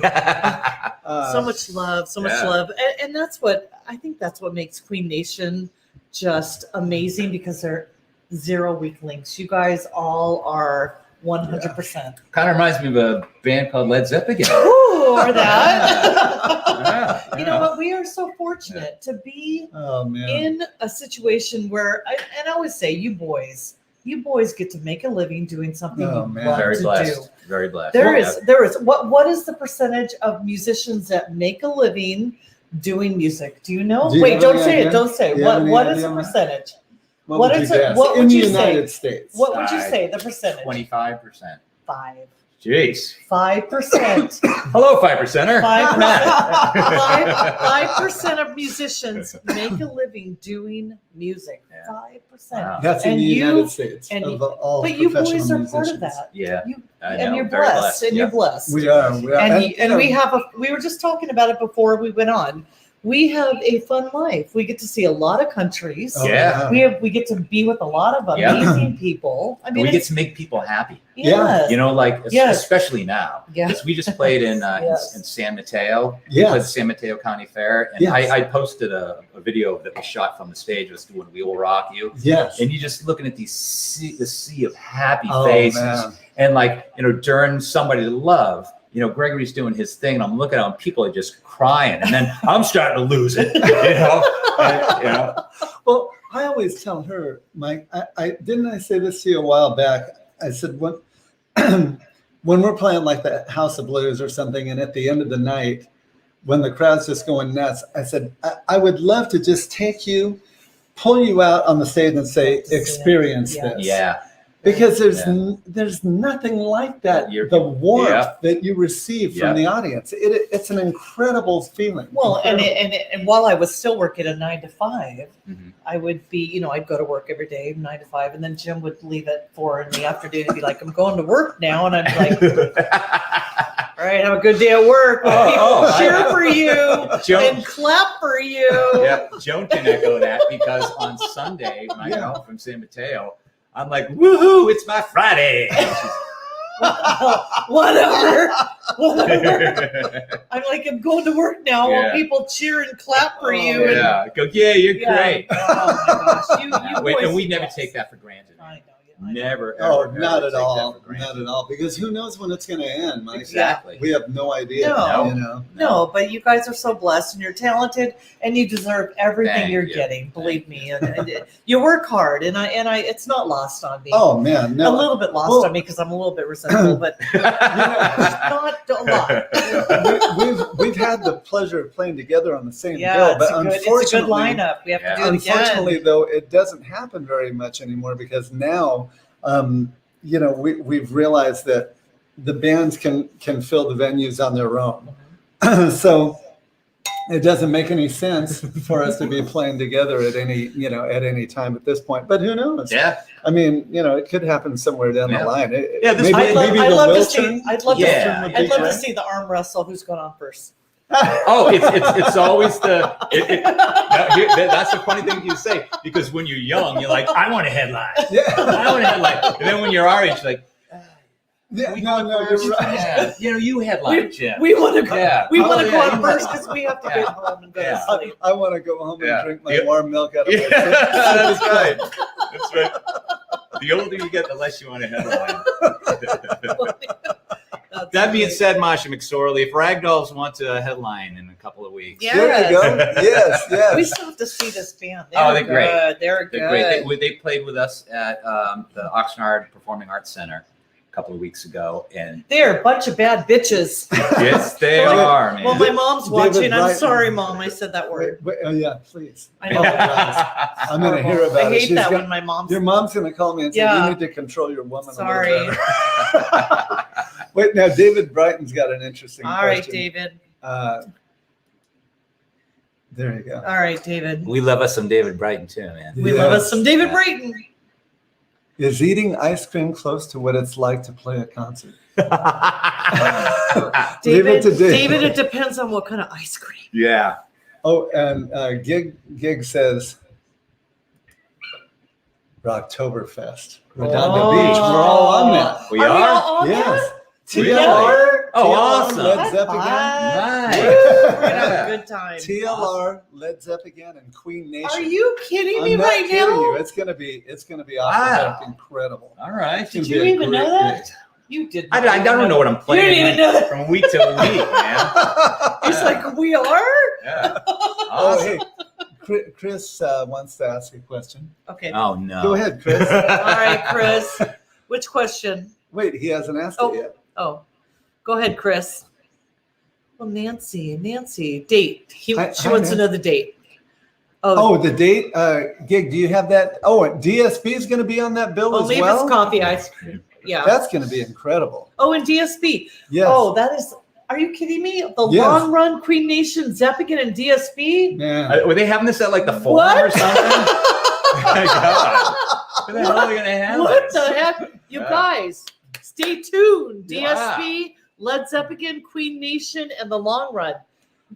So much love, so much Yeah. love. And that's what I think that's what makes Queen Nation just amazing, because they're zero weak links. You guys all are 100%. Kind of reminds me of a band called Led Zeppelin. Ooh, or that. Yeah, You know what? We are so fortunate to be Oh man. in a situation where, and I always say, you boys get to make a living doing something Oh, you man. love Very to blessed. do. Very blessed. There Yeah. is what is the percentage of musicians that make a living doing music? Do you know? Do you Wait, have don't any say idea? it. Don't say it. Do you have any What is idea the on that? percentage? What what would is you it- guess? what in would the you say? United States? What would you Five. say? The percentage? 25%. 5. Jeez. 5%. Hello, 5%er. 5% of musicians make a living doing music. Yeah. 5%. Wow. That's in And the you- United States. and of all But you professional boys are musicians. part of that. Yeah. You, I and know, you're very blessed. And yeah. you're blessed. We are. And we have we were just talking about it before we went on. We have a fun life. We get to see a lot of countries. Oh, Yeah. We get to be with a lot of Yeah. amazing people. I And mean, we get it's, to make people happy. yes. You know, like Yes. especially now. Yeah. Because we just played in Yes. in San Mateo. We played the Yes. San Mateo County Fair, and Yes. I posted a video that was shot from the stage. It was doing "We Will Rock You," Yes. and you just looking at the sea of happy Oh, faces, man. and like during somebody to love. Gregory's doing his thing, and I'm looking at him. People are just crying, and then I'm starting to lose it. And, Well, I always tell her, Mike, I didn't I say this to you a while back? I said, when we're playing like the House of Blues or something, and at the end of the night, when the crowd's just going nuts, I said, I would love to just take you, pull you out on the stage and say, experience Yeah. this. yeah. Because there's nothing like that. The warmth that you receive from the audience, it's an incredible feeling. Well, and while I was still working a 9 to 5, Mhm. I would be, I'd go to work every day 9 to 5, and then Jim would leave at 4 in the afternoon and be like, "I'm going to work now," and I'm like, "All right, have a good day at work. People cheer for you and clap for you." Yeah, Joan can echo that, because on Sunday when I get home from San Mateo, I'm like, "Woohoo! It's my Friday." Whatever. I'm like, I'm going to work now while Yeah. people cheer and clap for you. And, Yeah, go. Yeah, you're great. Oh my gosh, you Wait, boys and we are never blessed. take that for granted. I know. I know. Never. Oh, ever, not ever at take all. that for granted. Not at all. Because who knows when it's going to end, Mike? Exactly. We have no idea. No. You know. No, but you guys are so blessed, and you're talented, and you deserve everything Thank you're you. getting. Believe me, and you work hard, and I, it's not lost on me. Oh man, A no. little bit lost Well- on me because I'm a little bit resentful, but not a lot. We've had the pleasure of playing together on the same Yeah, bill, it's but a good unfortunately, lineup. We have to do it again. unfortunately, though, it doesn't happen very much anymore, because now, we've realized that the bands can fill the venues on their own. So it doesn't make any sense for us to be playing together at any time at this point. But who knows? Yeah. I mean, it could happen somewhere down Yeah. the line. Yeah, this- I'd love the to Wilton- see. I'd love Yeah. to. I'd love to see the arm wrestle. Who's going on first? Oh, it's always the. That's the funny thing you say, because when you're young, you're like, "I want a headline. Yeah. I want a headline." And then when you're our age, like, Yeah, we no, go you're first? right. Yeah. You headline, Jim. We want to go. Yeah. We Oh, want to yeah, go you on want- first because we have to Yeah. get home and go Yeah. to sleep. I want to go home and Yeah. drink my Yeah. warm milk out of Yeah, my that's right. That's right. The older you get, the less you want a headline. That's That being great. said, Masha McSorley, if Ragdolls want a headline in a couple of weeks, Yeah. There you go. Yes, yes. We still have to see this band. Oh, they're great. Good. They're good. they're great. They played with us at the Oxnard Performing Arts Center a couple of weeks ago, and They're a bunch of bad bitches. yes, they Well, are, man. Well, my mom's David watching. I'm Brighton. sorry, Mom. I said that word. Wait, oh yeah, please. I know. I'm going to hear Horrible. about I it. hate She's that gonna- when my mom's. Your mom's going to call me and say, Yeah. you need to control your woman Sorry. a little better. Wait, now David Brighton's got an interesting All right, question. David. There you go. All right, David. We love us some David Brighton too, man. We love us Yes. some David Yeah. Brayton. Is eating ice cream close to what it's like to play a concert? Leave it to Dave. David, it depends on what kind of ice cream. Yeah. Oh, and Gig says Rocktoberfest. Redondo Oh. Beach. We're all on that. We Are we are? all on Yes. that? Really? Together? Oh, TLR, awesome. Led Zeppelin. Nice. We're gonna have a good time. TLR, Led Zeppelin, and Queen Nation. Are you kidding me I'm not right kidding now? you. It's gonna be off the hook, incredible. All right. It's gonna Did be you a even know great that? day. You did. I don't know what I'm playing. You didn't even know that. From week to week, man. It's like we are. Yeah. Oh, Awesome. hey, Chris wants to ask a question. Okay. Oh no. Go ahead, Chris. All right, Chris. Which question? Wait, he hasn't asked Oh. it yet. Oh, go ahead, Chris. Well, Nancy, date. She Hi, wants to know the date. Oh, the date, Gig, do you have that? Oh, DSP is going to be on that bill as only well? if it's coffee ice cream. Yeah. That's going to be incredible. Oh, and DSP. Yes. Oh, that is. Are you kidding me? The Yes. long run Queen Nation, Zeppelin, and DSP. Man. Were they having this at like the Forum What? or something? Oh my God. Where the hell are they gonna have What this? the heck? You Yeah. guys, stay tuned. Yeah. DSP, Led Zeppelin, Queen Nation, and the long run.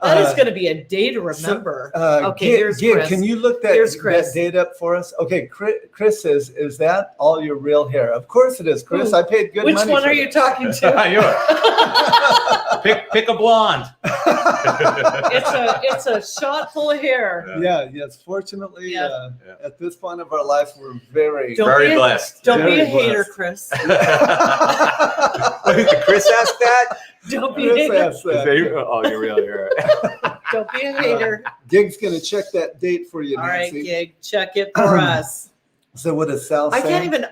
That is going to be a day to remember. Okay, here's Gig, Chris. can you look Here's that Chris. date up for us? Okay, Chris says, is that all your real hair? Of course it is, Chris. Ooh. I paid good Which money one for are you this. talking to? Pick a blonde. It's a shot full of hair. Yeah, yes. Fortunately, Yeah. at this point of our life, we're very. Don't Very be a- blessed. Don't be a Very hater, blessed. Chris. Did Chris ask that? Don't be a Chris hater. asked that. Oh, you're real here. Don't be a hater. Gig's going to check that date for you, All right, Nancy. Gig, check it for us. So what does Sal say? I can't even,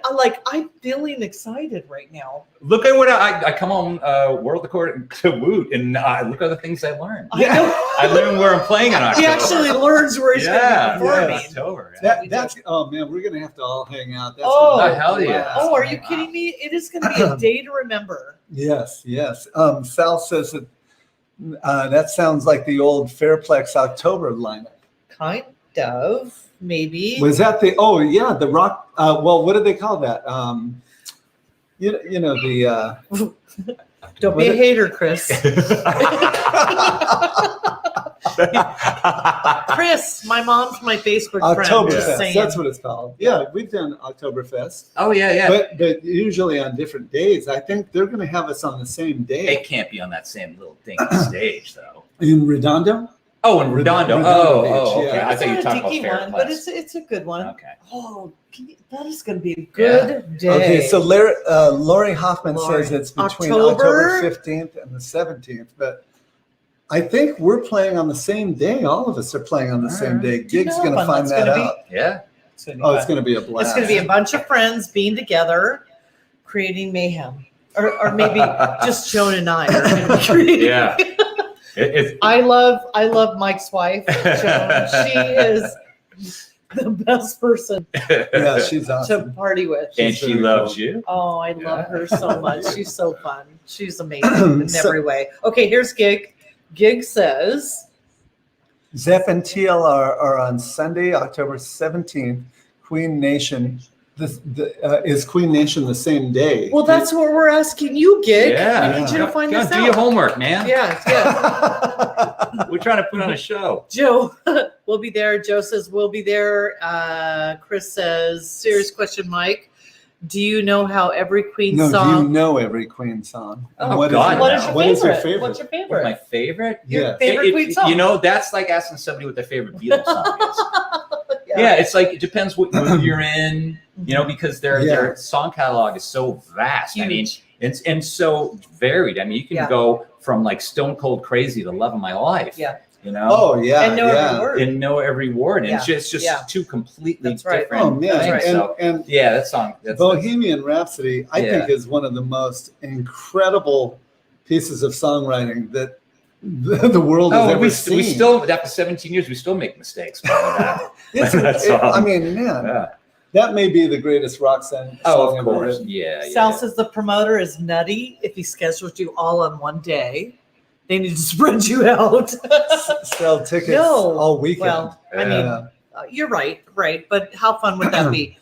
I'm feeling excited right now. Look at what I come on World According to Woot, and look at the things I learned. I know. I learned where I'm playing in October. He actually learns where he's going to be performing. October. That's oh man, we're gonna have to all hang out. That's Oh, gonna be hell a yeah. blast. Oh, are you kidding me? It is going to be a day to remember. Yes, yes. Sal says that that sounds like the old Fairplex October lineup. Kind of, maybe. Was that the? Oh yeah, the rock. Well, what do they call that? You know the. Don't be a hater, Chris. Chris, my mom's my Facebook friend. Just Oktoberfest. saying. That's what it's called. Yeah, we've done Oktoberfest, Oh yeah. but usually on different days. I think they're going to have us on the same day It can't be on that same little thing stage though. in Redondo. Oh, in Redondo. Redondo Beach, Okay. yeah. I It's thought you were not a talking dinky about one, but Fairplex. it's a good one. Okay. Oh, that is going to be a good day. Okay, so Lori Hoffman Lori. says it's between October? October 15th and the 17th, but I think we're playing on the same day. All of us are playing on the same Alright. day. Do you Gig's know going to how fun find that's that gonna be? out. Yeah. It's gonna be Oh, it's fun. going to be a blast. It's going to be a bunch of friends being together, creating mayhem, or maybe just Joan and I are going to be creating. Yeah. It's I love Mike's wife, Joan. She is the best person Yeah, she's to awesome. party with. and She's she very loves cool. you. Oh, I love Yeah. her so much. She's so fun. She's amazing in So- every way. Okay, here's Gig. Gig says, Zepp and TLR are on Sunday, October 17th. Queen Nation. Is Queen Nation the same day? well, that's what we're asking you, Gig. Yeah. We need you to find Go this do out. your homework, man. Yes. We're trying to put on a show. Joe will be there. Joe says we'll be there. Chris says, serious question, Mike. Do you know how every Queen No, do you song? know every Queen song? And Oh, what is God, it? What is your What is your favorite? favorite? What's your My favorite? favorite? Your Yeah. favorite Queen song? You know, that's like asking somebody what their favorite Beatles song is. Yeah, it's like it depends what mood you're in, you know, because their song catalog is so vast. I mean, Huge. and so varied. I mean, you can Yeah. go from like Stone Cold Crazy to Love of My Life. Yeah. You know. Oh yeah, And know yeah. every word. And know every word. And Yeah. it's just Yeah. two completely That's right. different Oh man, That's right. things. So and yeah, that song. That's Bohemian Rhapsody, I Yeah. think, is one of the most incredible pieces of songwriting that the world has Oh, ever we seen. still after 17 years we still make mistakes. It's, That song. I mean, man, Yeah. that may be the greatest rock song Oh, of ever course. written. Yeah. Sal says the promoter is nutty if he schedules you all on one day. They need to spread you out. Sell tickets No. all weekend. Well, I mean, Yeah. you're right, but how fun would that be?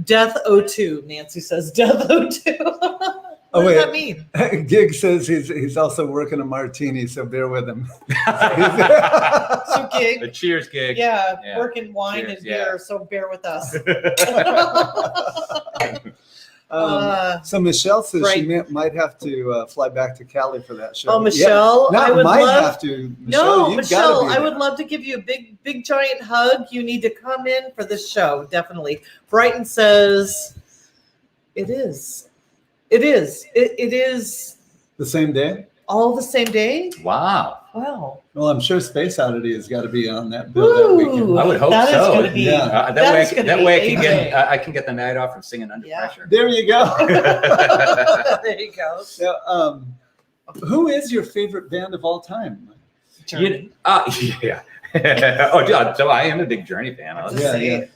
Death 02, Nancy says. Death 02. What Oh, does wait. that mean? Gig says he's also working a martini, so bear with him. So Gig, The cheers gig. yeah, Yeah. working wine Cheers, and yeah. beer, so bear with us. So Michelle says right. she might have to fly back to Cali for that show. Oh, Michelle, Yeah, I would might love. have to. Michelle, No, you've Michelle, gotta be I would there. love to give you a big, giant hug. You need to come in for this show, definitely. Brighton says, it is. It is The same day? all the same day. Wow. Wow. Well, I'm sure Space Oddity has got to be on that bill that weekend. Ooh, I would hope that is so. gonna be- Yeah. that is gonna be I can amazing. I can get the night off from singing under Yeah. pressure. There you go. There you go. Now, who is your favorite band of all time? Yeah. So I am a big Journey fan. I'll just Yeah, say.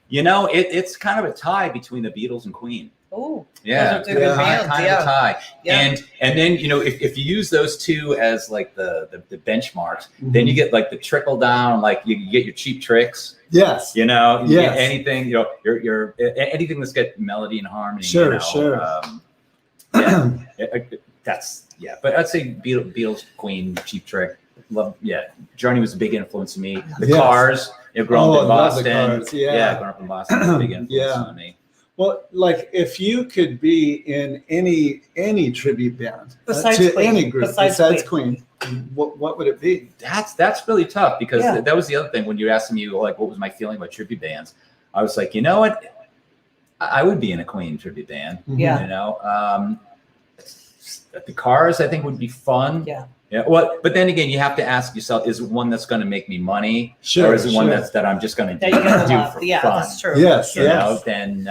yeah. It's kind of a tie between the Beatles and Queen. Oh, Yeah, those are two good bands. kind Yeah. of a tie. Yeah. And then if you use those two as like the benchmarks, then you get like the trickle down, like you get your Cheap Tricks. Yes. You know, you Yes. get anything, your anything that's got melody and harmony. Sure, sure. But I'd say Beatles, Queen, Cheap Trick. Love, Journey was a big influence on me. The Yes. Cars, growing up in love the Boston. Cars, yeah. Growing up in Boston was a big influence Yeah. on me. Well, like if you could be in any tribute band Besides to Queen. any group Besides Queen, what would it be? That's really tough because Yeah. that was the other thing when you're asking me like what was my feeling about tribute bands. I was like, you know what, I would be in a Queen tribute band. Yeah. You know, the Cars I think would be fun. Yeah. Yeah. Well, but then again, you have to ask yourself: is it one that's going to make me money, Sure, or is it one sure. that I'm just going to That you're gonna do love. for Yeah, fun? that's true. Yes, You yes. know, then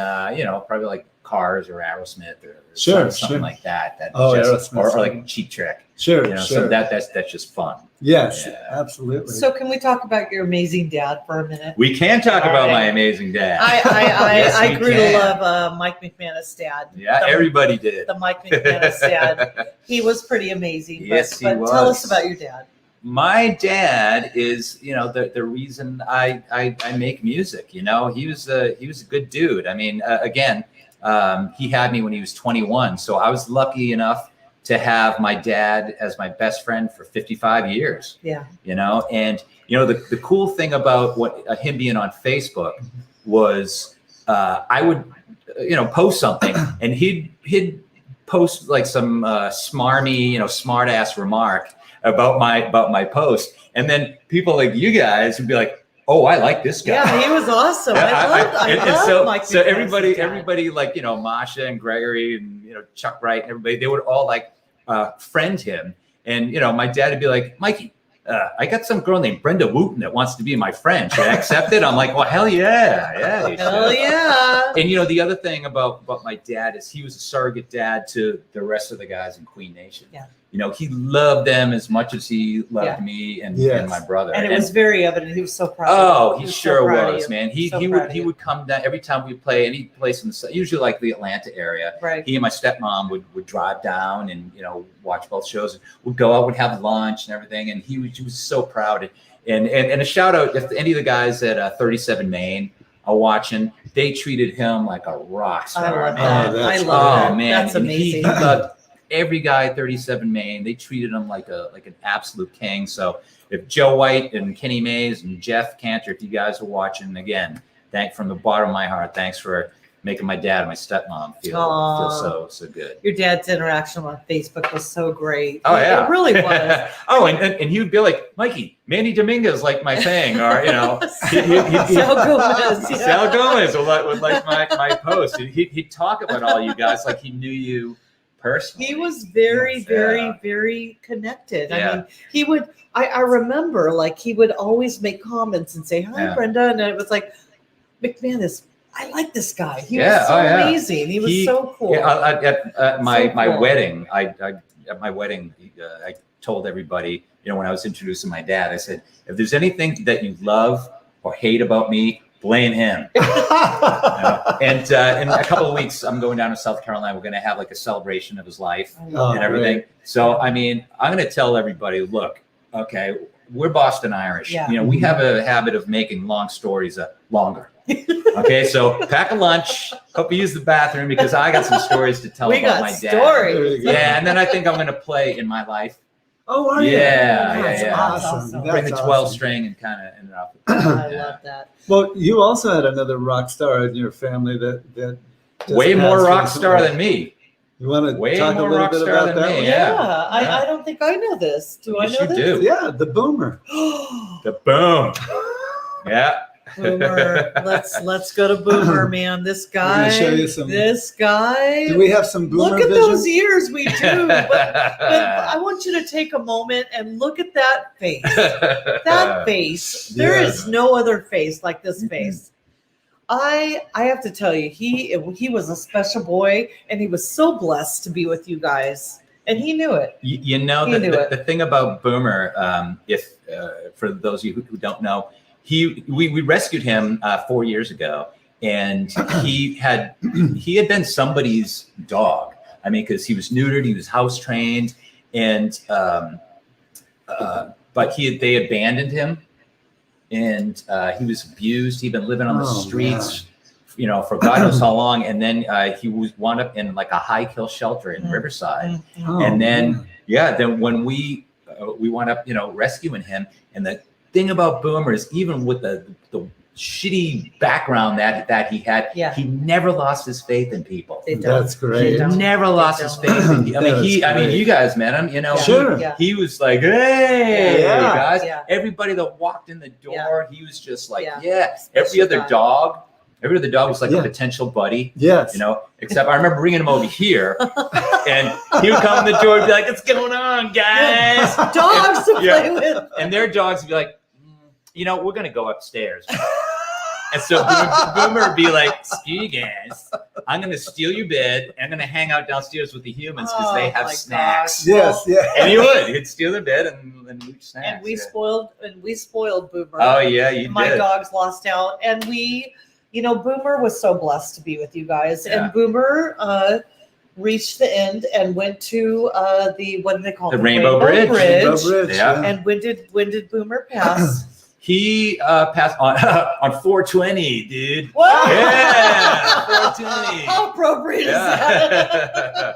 probably like Cars or Aerosmith or Sure, something sure. like that. That Oh, just, Aerosmith. or like a Cheap Trick. Sure, You know, sure. so that's just fun. Yes, Yeah. absolutely. So can we talk about your amazing dad for a minute? We can talk All about right. my amazing dad. I we grew can. to love Mike McManus' dad. Yeah, The- everybody did. The Mike McManus dad. He was pretty amazing. Yes, he but tell was. us about your dad. My dad is, the reason I make music. You know, he was a good dude. I mean, again, he had me when he was 21, so I was lucky enough to have my dad as my best friend for 55 years. Yeah. You know, and the cool thing about him being on Facebook was I would post something and he'd post like some smarmy smart ass remark about my post, and then people like you guys would be like, oh, I like this guy. Yeah, he was awesome. Yeah, I love Mike so McManus' everybody like Masha and Gregory and Chuck Wright and everybody, they would all like friend him, and my dad would be like, Mikey, I got some girl named Brenda Wooten that wants to be my friend. Should I accept it? I'm like, well, hell yeah, you Hell should. yeah. And the other thing about my dad is he was a surrogate dad to the rest of the guys in Queen Nation. Yeah. He loved them as much as he loved Yeah. me and Yes. my brother. And it was very evident. He was so proud. Oh, of you. he was sure so proud of was, you. man. He So proud of he you. would come down every time we play any place in the usually like the Atlanta area. Right. He and my stepmom would drive down and watch both shows. We'd go out, would have lunch and everything, and he was so proud. And a shout out if any of the guys at 37 Main are watching, they treated him like a rock star. I love man. that. I that's love Oh that. man, That's And amazing. He loved every guy at 37 Main. They treated him like an absolute king. So if Joe White and Kenny Mays and Jeff Cantor, if you guys are watching, again, from the bottom of my heart, thanks for making my dad and my stepmom feel so good. Your dad's interaction on Facebook was so great. Oh yeah, It really was. Oh, and he would be like, Mikey, Manny Dominguez like my thing, or Sal Gomez, yeah. Sal Gomez would like my post. He'd talk about all you guys like he knew you personally. He was very, very, Yeah. very connected. Yeah. I mean, he would. I remember like he would always make comments and say, "Hi, Yeah. Brenda," and it was like, McManus. I like this guy. He Yeah, was so oh, yeah. amazing. He was so cool. Yeah, at my So cool. wedding, I told everybody, when I was introducing my dad, I said, if there's anything that you love or hate about me, blame him. And in a couple of weeks, I'm going down to South Carolina. We're going to have like a celebration of his life Oh, and everything. great. So, I mean, I'm going to tell everybody, look, okay, we're Boston Irish. Yeah. We have a habit of making long stories longer. Okay, so pack a lunch. Hope you use the bathroom because I got some stories to tell We about got my dad. stories. There you go. Yeah, and then I think I'm going to play In My Life. Oh, are you? Yeah, That's yeah. awesome. That's Bring the That's 12 awesome. string and kind of end it up. I Yeah. love that. Well, you also had another rock star in your family that Way passed more rock recently. star than me. You want to Way talk a more little rock bit star about than that me, one? Yeah, Yeah. I don't think I know this. Do Yes, I know you this? do. Yeah, the Boomer. The boom. Yeah. Boomer. Let's go to Boomer, man. This guy. gonna show you some- This guy. Do we have some Boomer Look at vision? those ears. We do. But I want you to take a moment and look at that face. That face. There Yeah. is no other face like this face. I have to tell you, he was a special boy, and he was so blessed to be with you guys, and he knew it. You know, He knew it. the thing about Boomer, if for those of you who don't know, we rescued him 4 years ago, and he had been somebody's dog. I mean, because he was neutered, he was house trained, and but they abandoned him, and he was abused. He'd been living on the streets, you know, for God knows how long, and then he wound up in like a high kill shelter in Riverside, Oh, and then then when we wound up, you know, rescuing him, and the thing about Boomer is even with the shitty background that he had, he never lost his faith in people. That's great. They He never lost his faith in people. I mean, you guys met him, you know. Sure. He was like, hey, Yeah. guys. Yeah. Everybody that walked in the door, he was just like, Yeah. Every other guy. dog was like a potential buddy. Yes. You know, except I remember bringing him over here, and he would come in the door and be like, what's going on, guys? Dogs to play with. And their dogs would be like, you know, we're going to go upstairs. And so Boomer would be like, screw you guys. I'm going to steal your bed. And I'm going to hang out downstairs with the humans because they have my snacks. gosh. Yes. Yeah. And he would. He'd steal their bed and eat snacks. And we spoiled Boomer. Oh, yeah, you My did. dogs lost out, and Boomer was so blessed to be with you guys. Yeah. And Boomer reached the end and went to what do they call it? The Rainbow Bridge. Rainbow Bridge, Yeah. And when did Boomer pass? He passed on 420, dude. What? Yeah, 420. How appropriate is that?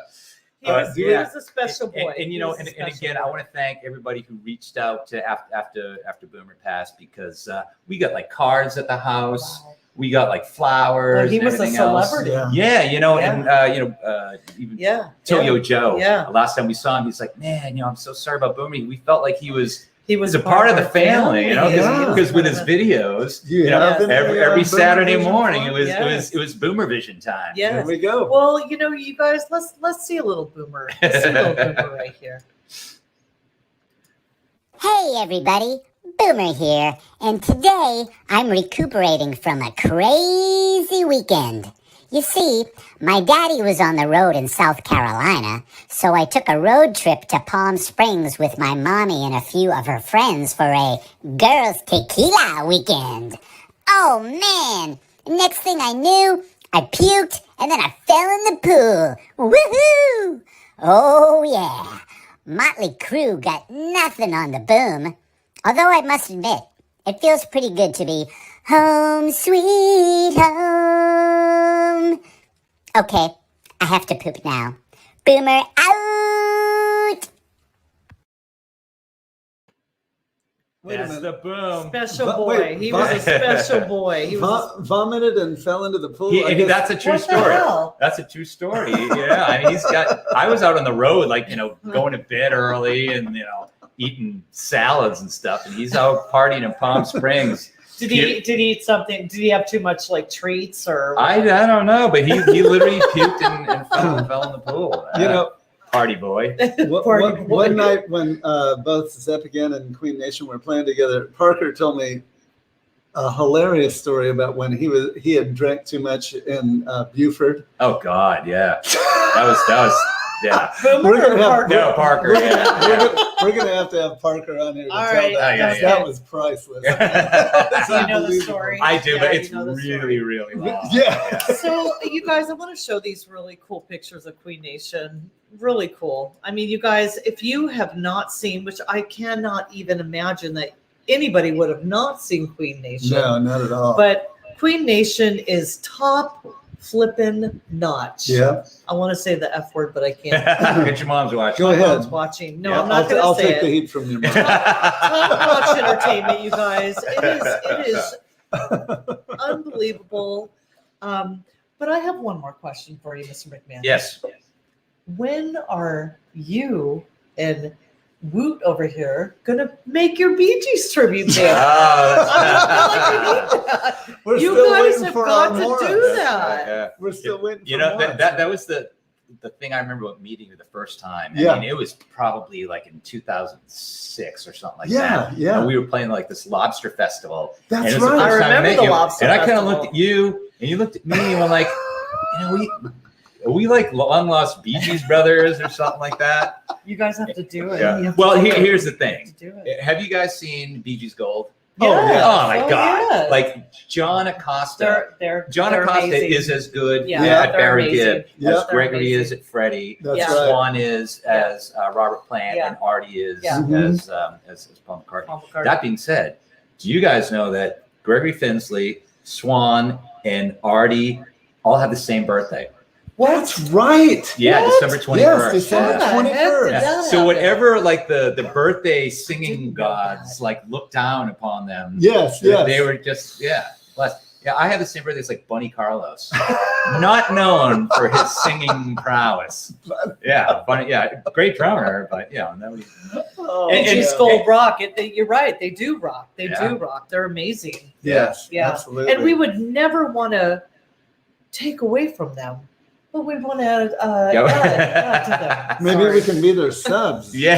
He was a special boy. And you know, and again, I want to thank everybody who reached out to after Boomer passed, because we got like cards at the house. Wow. We got like flowers. Well, he and was a everything else. celebrity. Yeah. Yeah, you know, Yeah. and even Toyo Joe. Yeah. Last time we saw him, he's like, man, you know, I'm so sorry about Boomer. We felt like he was a a part of the family, you know, Yeah. because with his videos, You you know, have been every Boomer Saturday Vision morning, Fun? it was Boomer Vision time. Yes. There we go. Well, you guys, let's see a little Boomer. Let's see a little Boomer right here. Hey everybody, Boomer here, and today I'm recuperating from a crazy weekend. You see, my daddy was on the road in South Carolina, so I took a road trip to Palm Springs with my mommy and a few of her friends for a girls tequila weekend. Oh man, next thing I knew, I puked and then I fell in the pool. Woohoo! Oh yeah, Motley Crue got nothing on the boom. Although I must admit, it feels pretty good to be home sweet home. Okay, I have to poop now. Boomer out! Wait a That's minute. the boom. Special But boy. wait, He was a special boy. He was. Vomited and fell into the pool. I guess- That's a true What the story. hell? That's a true story. Yeah, I mean, I was out on the road, like, you know, going to bed early and, you know, eating salads and stuff, and he's out partying in Palm Springs. Did he eat something? Did he have too much like treats or? I don't know, but he literally puked and fell in the pool. You know, party boy. One night when both Zeppigan and Queen Nation were playing together, Parker told me a hilarious story about when he had drank too much in Buford. Oh God, yeah, that was yeah. Boomer or Parker? No, Parker. Yeah. We're gonna have to have Parker on here to All tell right, that. yeah, because yeah. That was priceless. Do you know the story? I do, Yeah, but you it's know the really, story. really long. Yeah. So, you guys, I want to show these really cool pictures of Queen Nation. Really cool. I mean, you guys, if you have not seen, which I cannot even imagine that anybody would have not seen Queen Nation. No, not at all. But Queen Nation is top flippin' notch. Yeah. I want to say the F word, but I can't. Get your mom's watching. Go My ahead. mom's watching. No, Yeah, I'm not I'll going to take say the it. heat from your mouth. Top notch entertainment, you guys. It is unbelievable. But I have one more question for you, Mr. McManus. Yes. When are you and Woot over here gonna make your Bee Gees tribute band? I feel like we need that. We're You still guys waiting have for got our to more. do that. We're still waiting. You for know, more. that was the thing I remember about meeting you the first time. Yeah. I mean, it was probably like in 2006 or something like Yeah, that. yeah. And we were playing like this lobster festival. That's and it was the right. first I time remember meeting the you. lobster And I kind of festival. looked at you, and you looked at me, and we're like, are we like long lost Bee Gees brothers or something like that? You guys have to do it. Yeah. You have Well, to do it. here's the You thing. have to do it. Have you guys seen Bee Gees Gold? Oh, yeah. Oh my God! yes. Like John Acosta. they're John Acosta amazing. is as good Yeah, Yeah. at they're Barry amazing. Gibb Yeah. as They're Gregory amazing. is at Freddie. That's Yeah. right. Swan is Yeah. as Robert Plant, Yeah. and Artie is Yeah. as Paul McCartney. Paul McCartney. That being said, do you guys know that Gregory Finsley, Swan, and Artie all have the same birthday? That's right. Yeah, What? December 21st. Yes, December How the heck 21st. did Yeah. that So happen? whatever, like the birthday singing Didn't know gods that. like look down upon them. Yes, They- yes. They were just blessed. Yeah, I have the same birthday as like Bunny Carlos, not known for his singing prowess. Yeah, Bunny. Yeah, great drummer, but nobody. Oh, And- Bee Gees yeah. Gold rock. You're right. They do rock. They Yeah. do rock. They're amazing. Yes, Yeah. absolutely. And we would never want to take away from them, but we want to add to them. Maybe Sorry. we can be their subs. Yeah,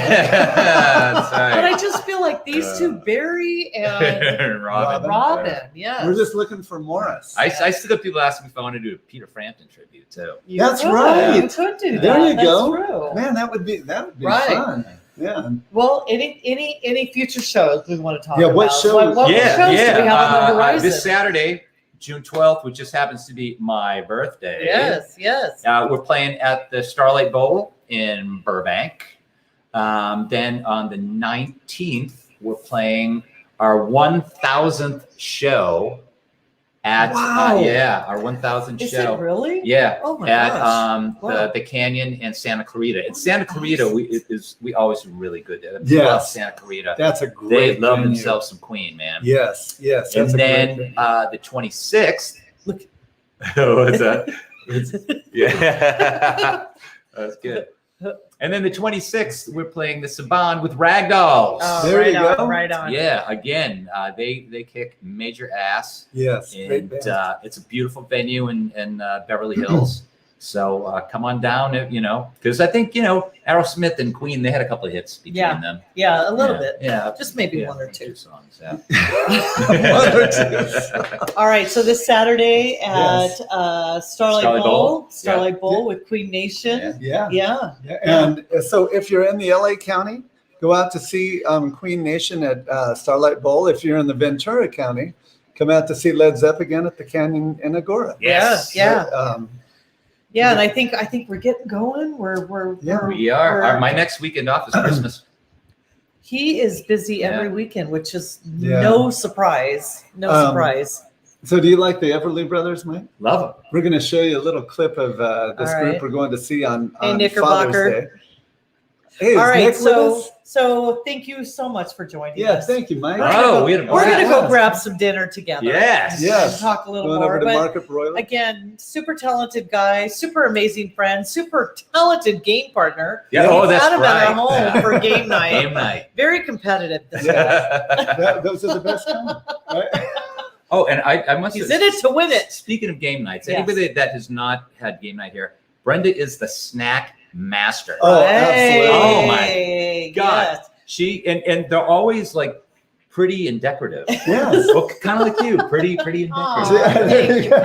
that's But I right. just feel like these two, Barry and Robin. Robin, yeah. We're just looking for Morris. I still got people asking me if I want to do a Peter Frampton tribute too. That's right. You could do that. There you That's go. True. Man, that would be Right. fun. Yeah. Well, any future shows we want to talk Yeah, about? what shows? What shows do we have on the horizon? This Saturday, June 12th, which just happens to be my birthday. Yes, yes. We're playing at the Starlight Bowl in Burbank. Then on the 19th, we're playing our 1,000th show at Wow. our 1,000th Is show. it really? Yeah, Oh my at gosh. Wow. the Canyon and Santa Clarita. In Santa Clarita, we always do really good. People Yes. love Santa Clarita. That's a They great love venue. themselves some Queen, man. Yes, yes. And That's a great then venue. the 26th. Look. What's that? Yeah, that's good. And then the 26th, we're playing the Saban with Ragdolls. Oh, There right you on, go. right on. Yeah, again, they kick major ass, Yes, great and band. it's a beautiful venue in Beverly Hills. So come on down, because I think Aerosmith and Queen, they had a couple of hits between Yeah. them. Yeah, a little bit. Yeah, Just maybe yeah, one or two. songs. Yeah. One or two. All right, so this Saturday at Yes. Starlight Bowl, Yeah. with Queen Nation. Yeah. Yeah. Yeah. And so if you're in the LA County, go out to see Queen Nation at Starlight Bowl. If you're in the Ventura County, come out to see Led Zeppelin at the Canyon in Agora. Yes. Yeah. But, Yeah, and I think we're getting going. Yeah. We are. My next weekend off is Christmas. He is busy every Yeah. weekend, which is Yeah. no surprise. No surprise. so do you like the Everly Brothers, Mike? Love them. We're going to show you a little clip of this All group right. we're going to see on Hey, Father's Knickerbocker. Day. Hey, is All right, Nick with us? so thank you so much for joining Yeah, us. thank you, Mike. We're gonna Oh, go- we had a We're gonna go blast. grab some dinner together. Yes. and Yes. talk a little Going more. over to But Market Broiler. again, super talented guy, super amazing friend, super talented game partner. Yeah. We've Oh, that's had him at our right. home for game night. Game night. Very competitive. This guy. Those are the best kind, right? Oh, and I must. He's in it to win it. Speaking of game nights, Yes. anybody that has not had game night here, Brenda is the snack master. Oh, absolutely. Oh, my Hey, God. yes. She and they're always like pretty and decorative. Yes. Well, kind of like you, pretty and Aw. decorative. There you go.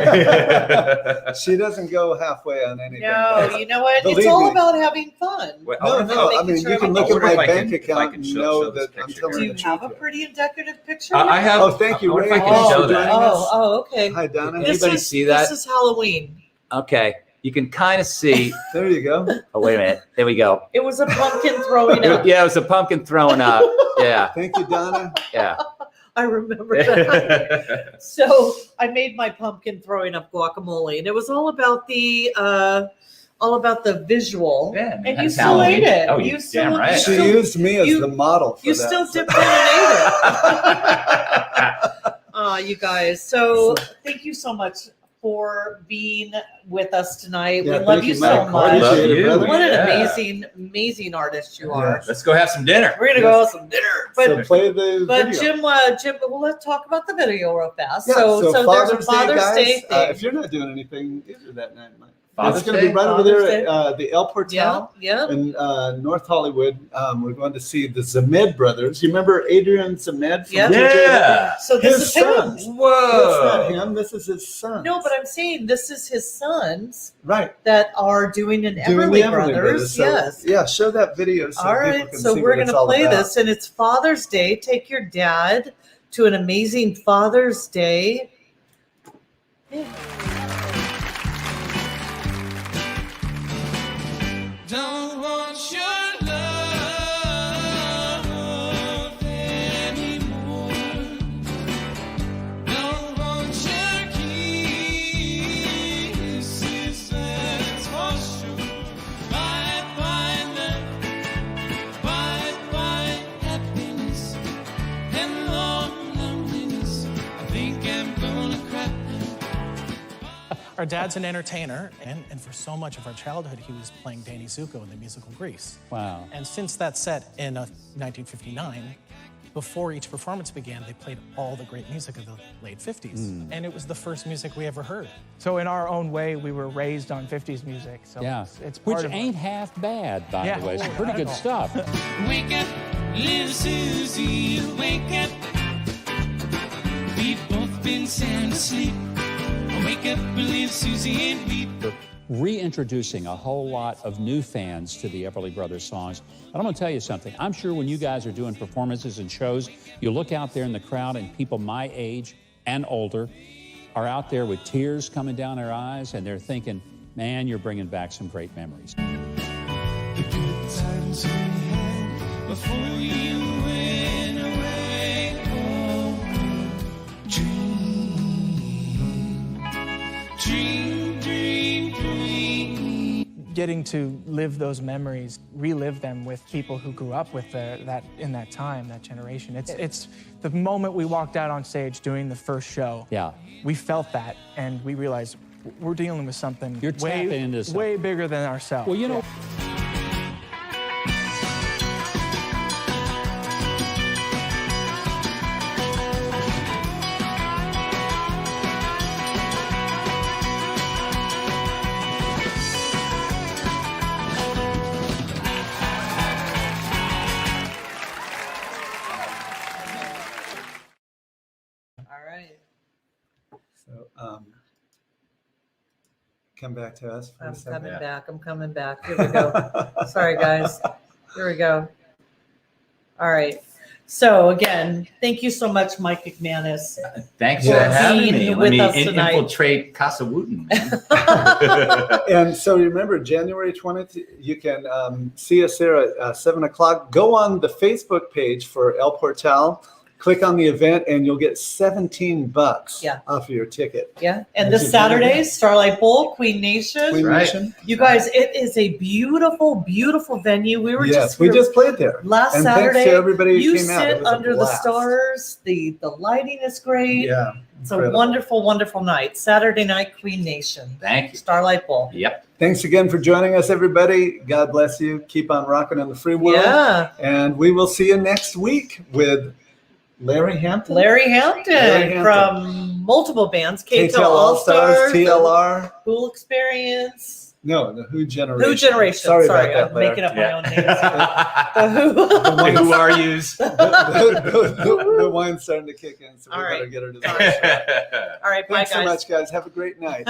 Well, She doesn't go halfway on anything. No, you know what? Believe it's all me. about having fun. No, no. I mean, you can look I at wonder my if I bank can- if I account can and show know this that I'm picture telling Do the you truth. have a here. pretty indicative picture? I have. Oh, thank you, I wonder Ray. if I can Oh, show that. Oh, okay. Hi, Donna. This- Anybody see that? This is Halloween. Okay, you can kind of see. There you go. Oh, wait a minute. There we go. It was a pumpkin throwing up. Yeah, it was a pumpkin thrown up. Yeah, Thank you, Donna. yeah. I remember that. So I made my pumpkin throwing up guacamole, and it was all about the visual. Yeah, man, and you that's still Halloween. ate it. Oh, you you still, damn right. you She still, used me as you- the model for you that. still dipped in and ate it. You guys. So thank you so much for being with us tonight. Yeah, we love thank you you, so Mike. much. Love Appreciate it, you. brother. What an Yeah. amazing artist you are. Let's go have some dinner. We're gonna go have some dinner. So play the But video. Jim, well, let's talk about the video real fast. Yeah, So there's a Father's Day thing. if you're not doing anything either that night, Mike. Father's It's going to be Day? right over Father's there Day. at the El Portal yeah. in North Hollywood. We're going to see the Zamed brothers. You remember Adrian Zamed from Yeah. JJ? Yeah. So this His is him. sons. Whoa. That's not him. This is his son. No, but I'm saying this is his sons right. that are doing an Doing Everly the Everly Brothers. So, yes. Yeah, show that video so All people right. can So see we're what it's gonna all play about. this, and it's Father's Day. Take your dad to an amazing Father's Day. Don't want your love anymore. Don't want your kisses, that's for sure. Bye-bye love, bye-bye happiness, and long loneliness. I think I'm gonna cry. Our dad's an entertainer, and for so much of our childhood, he was playing Danny Zuko in the musical Grease. Wow. And since that set in 1959, before each performance began, they played all the great music of the late 50s. And it was the first music we ever heard. So in our own way, we were raised on 50s music. So Yeah. it's part Which of ain't half bad, by Yeah. the way. Some pretty good stuff. Wake up, little Susie, wake up. We've both been sound asleep. Wake up, little Susie, and weep. Reintroducing a whole lot of new fans to the Everly Brothers songs. And I'm going to tell you something. I'm sure when you guys are doing performances and shows, you look out there in the crowd and people my age and older are out there with tears coming down their eyes and they're thinking, man, you're bringing back some great memories. The good times we had before you went away. Oh, dream, dream, dream. getting to live those memories, relive them with people who grew up with that in that time, that generation. It's the moment we walked out on stage doing the first show. Yeah. We felt that, and we realized we're dealing with something You're tapping into something. way bigger than ourselves. Well, you know. All right. So, come back to us for I'm a second. coming back. I'm coming back. Here we go. Sorry, guys. Here we go. All right. So again, thank you so much, Mike McManus. Thanks For for having being me. with Let me us tonight. infiltrate Casa Wooten. And so remember, January 20th, you can see us there at 7 o'clock. Go on the Facebook page for El Portal, click on the event, and you'll get $17 Yeah. off of your ticket. Yeah. And This this is Saturday, Starlight Bowl, Queen Nation. Queen Right. Nation. You guys, it is a beautiful, beautiful venue. We were Yes, we just played there. last and Saturday. thanks to everybody who You came out. It sit was a under the blast. stars. The lighting is great. Yeah. It's a incredible. wonderful, wonderful night. Saturday night, Queen Nation. Thank you. Starlight Bowl. Yep. Thanks again for joining us, everybody. God bless you. Keep on rocking in the free world. Yeah. And we will see you next week with Larry Hampton. Larry Hampton, Larry Hampton. from multiple bands. KTL All-Stars, TLR. Cool Experience. No, the Who Generation. Who Generation. Sorry, Sorry, about I'm that, Larry. making up my Yeah. own names. The Who. Who are yous? the wine's starting to kick in, so we All better right. get her to the restaurant. All right, bye, Thanks so guys. much, guys. Have a great night.